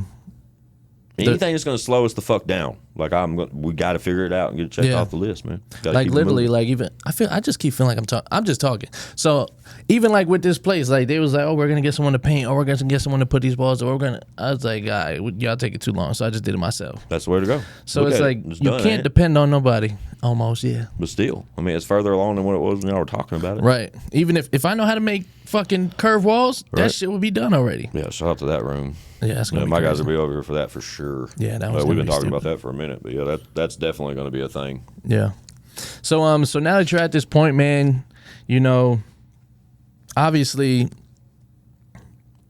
that's gonna slow us the fuck down. Like we got to figure it out and get it checked off the list, man. Like literally, like even I just keep feeling like I'm just talking. So even like with this place, like they was like, oh, we're gonna get someone to paint, or we're gonna get someone to put these walls, or I was like, all right, y'all take it too long, so I just did it myself. That's the way to go. So it's like you can't depend on nobody. Almost, yeah. But still, I mean, it's further along than what it was when y'all were talking about it. Right. Even if I know how to make fucking curved walls, that shit would be done already. Yeah, shout out to that room. Yeah, that's gonna be my crazy. guys will be over here for that for sure. Yeah, that was we've been talking about that for a minute, but yeah, that's definitely going to be a thing. Yeah. So so now that you're at this point, man, you know, obviously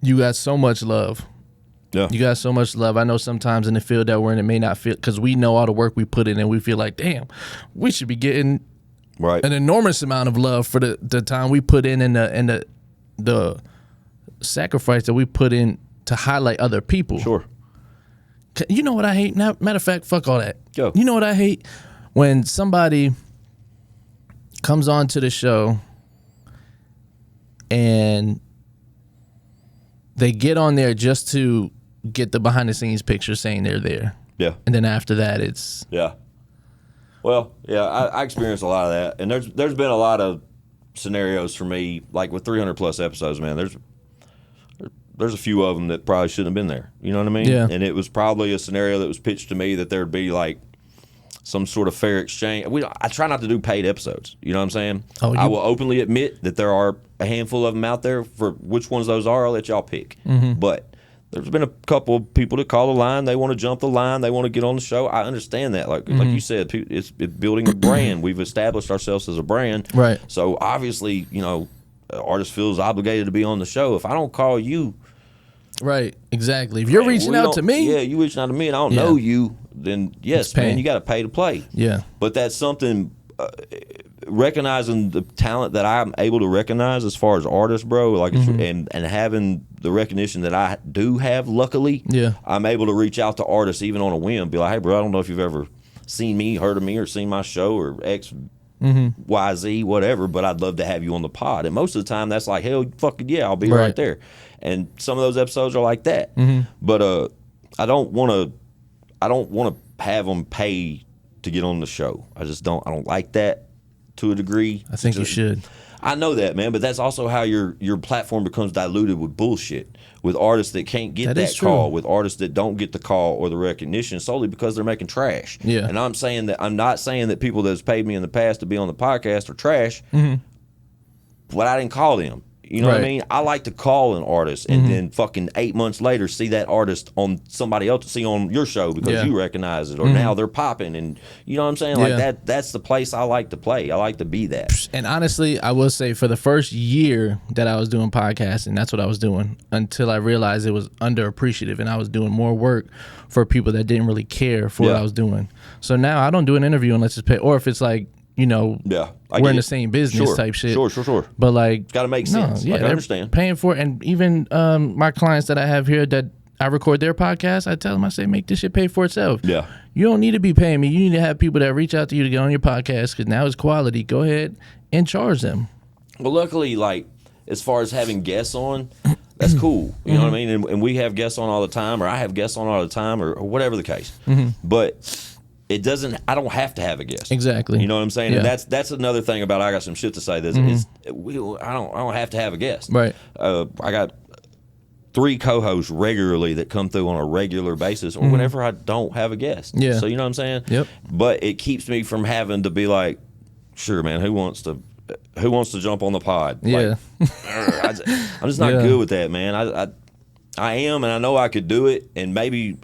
you got so much love. Yeah. You got so much love. I know sometimes in the field that we're in, it may not feel, because we know all the work we put in, and we feel like, damn, we should be getting an enormous amount of love for the time we put in and the sacrifice that we put in to highlight other people. Sure. You know what I hate? Now, matter of fact, fuck all that. Go. You know what I hate? When somebody comes on to the show and they get on there just to get the behind the scenes picture saying they're there. Yeah. And then after that, it's... Yeah. Well, yeah, I experienced a lot of that. And there's been a lot of scenarios for me, like with 300 plus episodes, man, there's a few of them that probably shouldn't have been there. You know what I mean? Yeah. And it was probably a scenario that was pitched to me that there'd be like some sort of fair exchange. I try not to do paid episodes. You know what I'm saying? I will openly admit that there are a handful of them out there. For which ones those are, I'll let y'all pick. But there's been a couple of people that call the line. They want to jump the line. They want to get on the show. I understand that. Like you said, it's building a brand. We've established ourselves as a brand. Right. So obviously, you know, an artist feels obligated to be on the show. If I don't call you, right, exactly. If you're reaching out to me, yeah, you reaching out to me, and I don't know you, then yes, man, you got to pay to play. Yeah. But that's something. Recognizing the talent that I'm able to recognize as far as artists, bro, like and having the recognition that I do have, luckily, I'm able to reach out to artists even on a whim, be like, hey, bro, I don't know if you've ever seen me, heard of me, or seen my show, or X, Y, Z, whatever, but I'd love to have you on the pod. And most of the time, that's like, hell, fucking yeah, I'll be right there. And some of those episodes are like that. But I don't want to have them pay to get on the show. I don't like that. To a degree, I think you should. I know that, man, but that's also how your platform becomes diluted with bullshit, with artists that can't get that call, with artists that don't get the call or the recognition solely because they're making trash. Yeah. And I'm not saying that people that's paid me in the past to be on the podcast are trash, but I didn't call them. You know what I mean? I like to call an artist and then fucking 8 months later see that artist on somebody else, see on your show because you recognize it, or now they're popping, and you know what I'm saying? Like that's the place I like to play. I like to be that. And honestly, I will say for the first year that I was doing podcasting, that's what I was doing until I realized it was underappreciative and I was doing more work for people that didn't really care for what I was doing. So now I don't do an interview unless it's paid, or if it's like, you know, we're in the same business type shit. Sure. But like, it's got to make sense. I understand. Paying for it. And even my clients that I have here that I record their podcast, I tell them, I say, make this shit pay for itself. Yeah. You don't need to be paying me. You need to have people that reach out to you to get on your podcast because now it's quality. Go ahead and charge them. Well, luckily, like, as far as having guests on, that's cool. You know what I mean? And we have guests on all the time, or I have guests on all the time, or whatever the case. But it doesn't. I don't have to have a guest. Exactly. You know what I'm saying? Yeah. And that's another thing about I got some shit to say. That I don't have to have a guest. Right. I got 3 co-hosts regularly that come through on a regular basis, or whenever I don't have a guest. Yeah. So you know what I'm saying? Yep. But it keeps me from having to be like, sure, man, who wants to jump on the pod? Yeah. Like, I'm just not good with that, man. I am, and I know I could do it, and maybe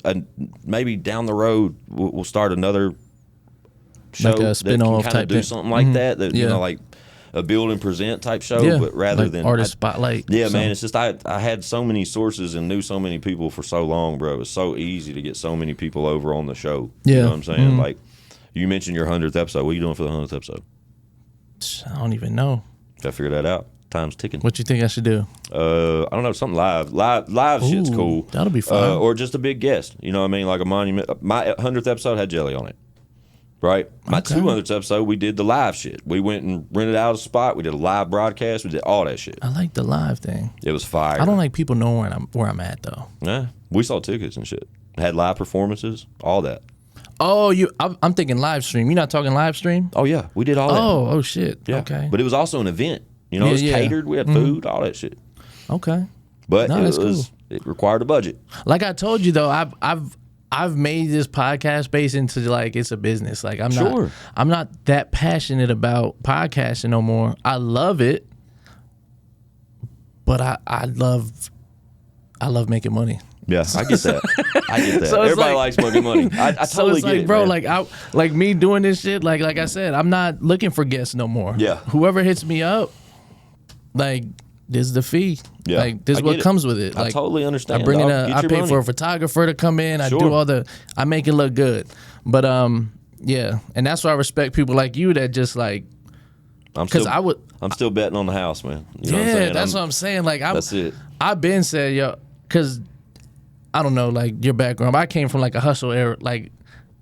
down the road we'll start another show like a that can spin-off kind type of do thing. something like that you know, like a build and present type show, but rather like than artist spotlight. Yeah, man, it's just I had so many sources and knew so many people for so long, bro. It was so easy to get so many people over on the show. Yeah. You know what I'm saying? Like, you mentioned your 100th episode. What are you doing for the 100th episode? I don't even know. Gotta figure that out. Time's ticking. What you think I should do? I don't know, something live shit's cool. That'll be fun. Or just a big guest. You know what I mean? Like a monument. My 100th episode had Jelly on it. Right? My 200th episode, we did the live shit. We went and rented out a spot. We did a live broadcast. We did all that shit. I like the live thing. It was fire. I don't like people knowing where I'm at though. Yeah, we sold tickets and shit. Had live performances, all that. Oh, I'm thinking live stream. You're not talking live stream? Oh yeah, we did all that. Oh shit. Yeah. Okay. But it was also an event. You know, it was catered. We had food, all that shit. Okay. But No, that's cool. It required a budget. Like I told you though, I've made this podcast space into like it's a business. Like I'm not that passionate about podcasting no more. I love it, but I love making money. Yeah, I get that. I get that. So Everybody likes making money. I So totally it's like, get it, bro, man. like me doing this shit. Like I said, I'm not looking for guests no more. Yeah. Whoever hits me up, like this is the fee. Yeah. Like this I is what get it. I with it. I Like totally understand. I bring in Get I your pay money. for a photographer to come in. I Sure. do I make it look good. But yeah, and that's why I respect people like you that just like I'm still betting on the house, man. You know what I'm saying? that's what I'm saying. Like that's it. I've been said, yo, because I don't know, like your background. But I came from like a hustle era. Like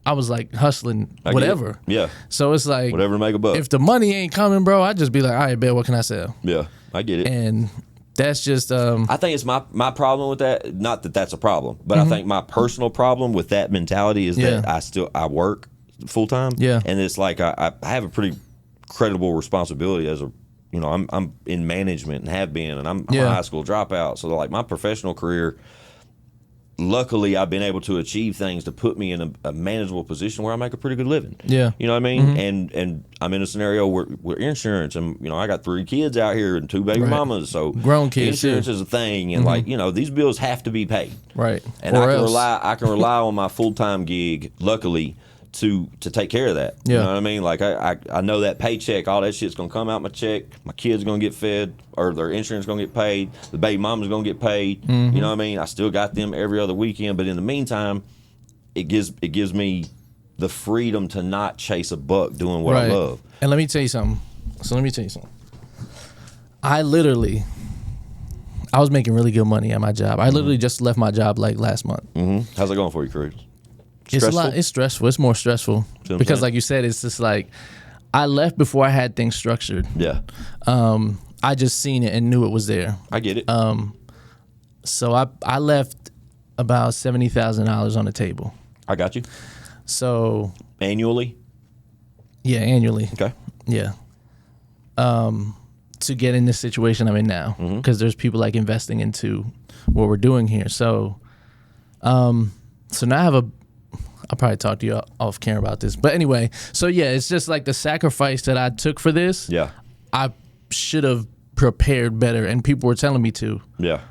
I was like hustling whatever. Yeah. So it's like Whatever to make a buck. if the money ain't coming, bro, I just be like, all right, bet, what can I sell? Yeah, I get it. And that's just I think it's my problem with that. Not that that's a problem, but I think my personal problem with that mentality is that I work full time. Yeah. And it's like I have a pretty credible responsibility as a, you know, I'm in management and have been, and I'm a high school dropout. So like my professional career, luckily I've been able to achieve things to put me in a manageable position where I make a pretty good living. Yeah. You know what I mean? And I'm in a scenario where insurance, and you know, I got 3 kids out here and 2 baby mamas, so grown kids. Insurance is a thing, and like, you know, these bills have to be paid. Right. And I can rely on my full-time gig, luckily, to take care of that. Yeah. You know what I mean? Like I know that paycheck, all that shit's gonna come out my check. My kids gonna get fed, or their insurance gonna get paid. The baby mama's gonna get paid. You know what I mean? I still got them every other weekend, but in the meantime, it gives me the freedom to not chase a buck doing what I love. And let me tell you something. I was making really good money at my job. I literally just left my job like last month. How's it going for you, Cruz? It's a lot. It's stressful. It's more stressful because, like you said, it's just like I left before I had things structured. Yeah. I just seen it and knew it was there. I get it. So I left about $70,000 on the table. I got you. So Annually? Yeah, annually. Okay. Yeah. To get in this situation I'm in now, because there's people like investing into what we're doing here. So, now I have I'll probably talk to you off camera about this. But anyway, so yeah, it's just like the sacrifice that I took for this. Yeah. I should have prepared better, and people were telling me to. Yeah.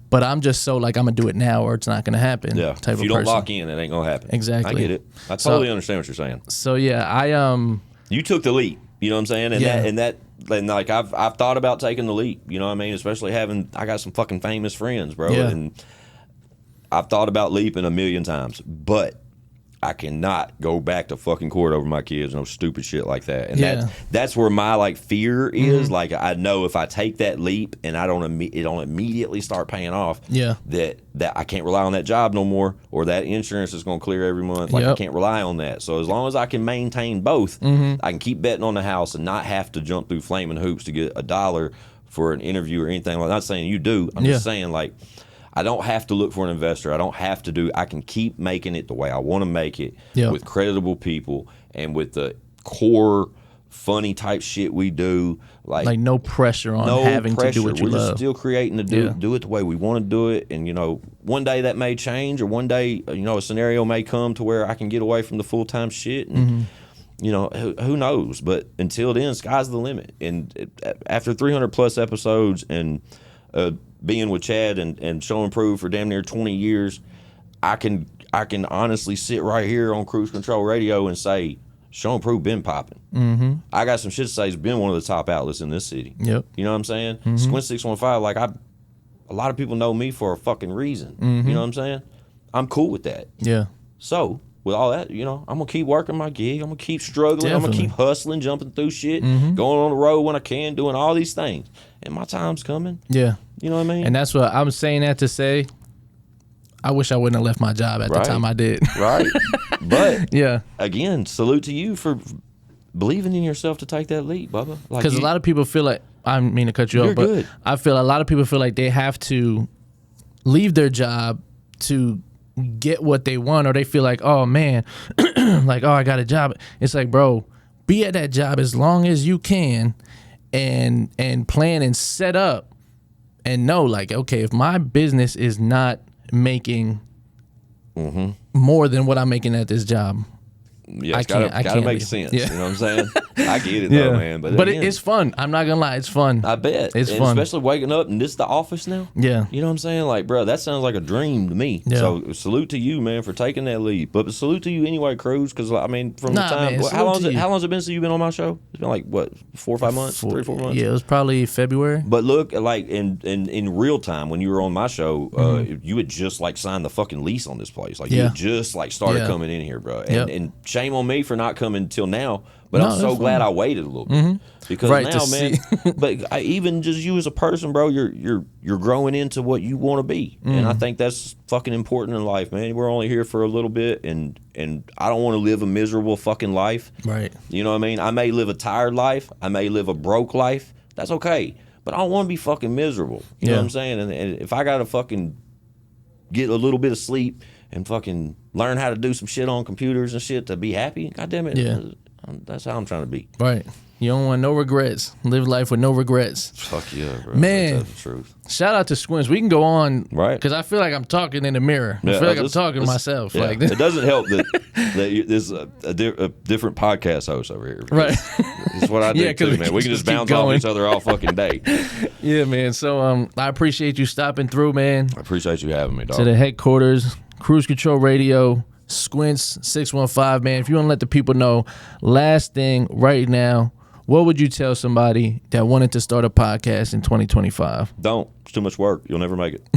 But I'm just so like, I'm going to do it now or it's not going to happen. Yeah. Type if you of don't person. lock in, it ain't going to happen. Exactly. I get it. I totally understand what you're saying. So yeah, You took the leap. You know what I'm saying? And like I've thought about taking the leap. You know what I mean? Especially I got some fucking famous friends, bro. Yeah. And I've thought about leaping a million times, but I cannot go back to fucking court over my kids, no stupid shit like that. And that's where my like fear is. Like I know if I take that leap and it don't immediately start paying off. Yeah. That I can't rely on that job no more, or that insurance is going to clear every month. Like I can't rely on that. So as long as I can maintain both, I can keep betting on the house and not have to jump through flaming hoops to get $1 for an interview or anything. I'm not saying you do. I'm just saying like, I don't have to look for an investor. I can keep making it the way I want to make it with creditable people and with the core funny type shit we do. Like no pressure on having to do what you love. We're just still creating to do it the way we want to do it. And, you know, one day that may change, or one day, you know, a scenario may come to where I can get away from the full-time shit. And, you know, who knows? But until then, sky's the limit. And after 300 plus episodes and being with Chad and Show and Prove for damn near 20 years, I can honestly sit right here on Cruise Control Radio and say, Show and Prove been popping. I got some shit to say. It's been one of the top outlets in this city. Yep. You know what I'm saying? Squints 615. Like a lot of people know me for a fucking reason. You know what I'm saying? I'm cool with that. Yeah. So with all that, you know, I'm gonna keep working my gig. I'm gonna keep struggling. I'm gonna keep hustling, jumping through shit, going on the road when I can, doing all these things. And my time's coming. Yeah. You know what I mean? And that's what I'm saying that to say. I wish I wouldn't have left my job at the time I did. Right. But yeah, again, salute to you for believing in yourself to take that leap, Bubba. Because a lot of people feel like, I mean to cut you off, but good. I feel a lot of people feel like they have to leave their job to get what they want, or they feel like, oh man, like, oh, I got a job. It's like, bro, be at that job as long as you can and plan and set up and know, like, okay, if my business is not making more than what I'm making at this job, yeah, it's gotta make sense. Yeah. You know what I'm saying? I get it though, man. But again, it's fun. I'm not gonna lie, it's fun. I bet it's fun, especially waking up and this is the office now. Yeah, you know what I'm saying? Like, bro, that sounds like a dream to me. Yeah. So salute to you, man, for taking that leap. But salute to you anyway, Cruz, because I mean, from the time, how long has it been since you've been on my show? It's been like what, 4 or 5 months, 3 or 4 months. Yeah, it was probably February. But look, like in real time when you were on my show, you had just like signed the fucking lease on this place. Like you had just like started coming in here, bro. And shame on me for not coming until now. But I'm so glad I waited a little bit because now, man. But even just you as a person, bro, you're growing into what you want to be, and I think that's fucking important in life, man. We're only here for a little bit, and I don't want to live a miserable fucking life. Right. You know what I mean? I may live a tired life. I may live a broke life. That's okay. But I don't want to be fucking miserable. You know what I'm saying? And if I gotta fucking get a little bit of sleep and fucking learn how to do some shit on computers and shit to be happy, goddamn it. Yeah. That's how I'm trying to be. Right. You don't want no regrets. Live life with no regrets. Fuck yeah, bro. Man. That's the truth. Shout out to Squints. We can go on. Right. Because I feel like I'm talking in the mirror. I feel like I'm talking to myself. Yeah. Like it doesn't help that there's a different podcast host over here. Right. That's what I do too, man. We can just bounce off each other all fucking day. Yeah, man. So I appreciate you stopping through, man. I appreciate you having me, dog. To the headquarters, Cruise Control Radio. Squints 615, man. If you want to let the people know, last thing right now, what would you tell somebody that wanted to start a podcast in 2025? Don't. It's too much work. You'll never make it.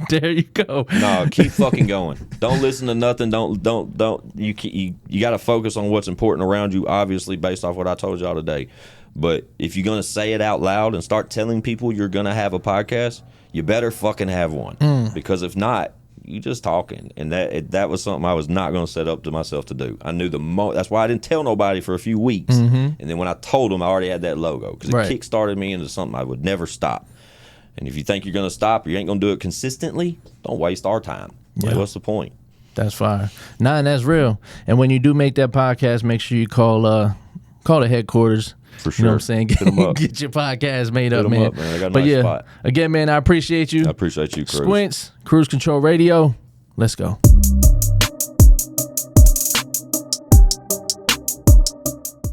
There you go. No, keep fucking going. Don't listen to nothing. Don't. You got to focus on what's important around you, obviously, based off what I told y'all today. But if you're going to say it out loud and start telling people you're going to have a podcast, you better fucking have one. Because if not, you just talking, and that was something I was not going to set up to myself to do. I knew that's why I didn't tell nobody for a few weeks, and then when I told them, I already had that logo because it kick-started me into something I would never stop. And if you think you're going to stop, or you ain't going to do it consistently, don't waste our time. Like, what's the point? That's fire. Nah, and that's real. And when you do make that podcast, make sure you call the headquarters. For sure. You know what I'm saying? Get your podcast made up, man. I got a nice spot. Again, man, I appreciate you. I appreciate you, Cruz. Squints, Cruise Control Radio. Let's go.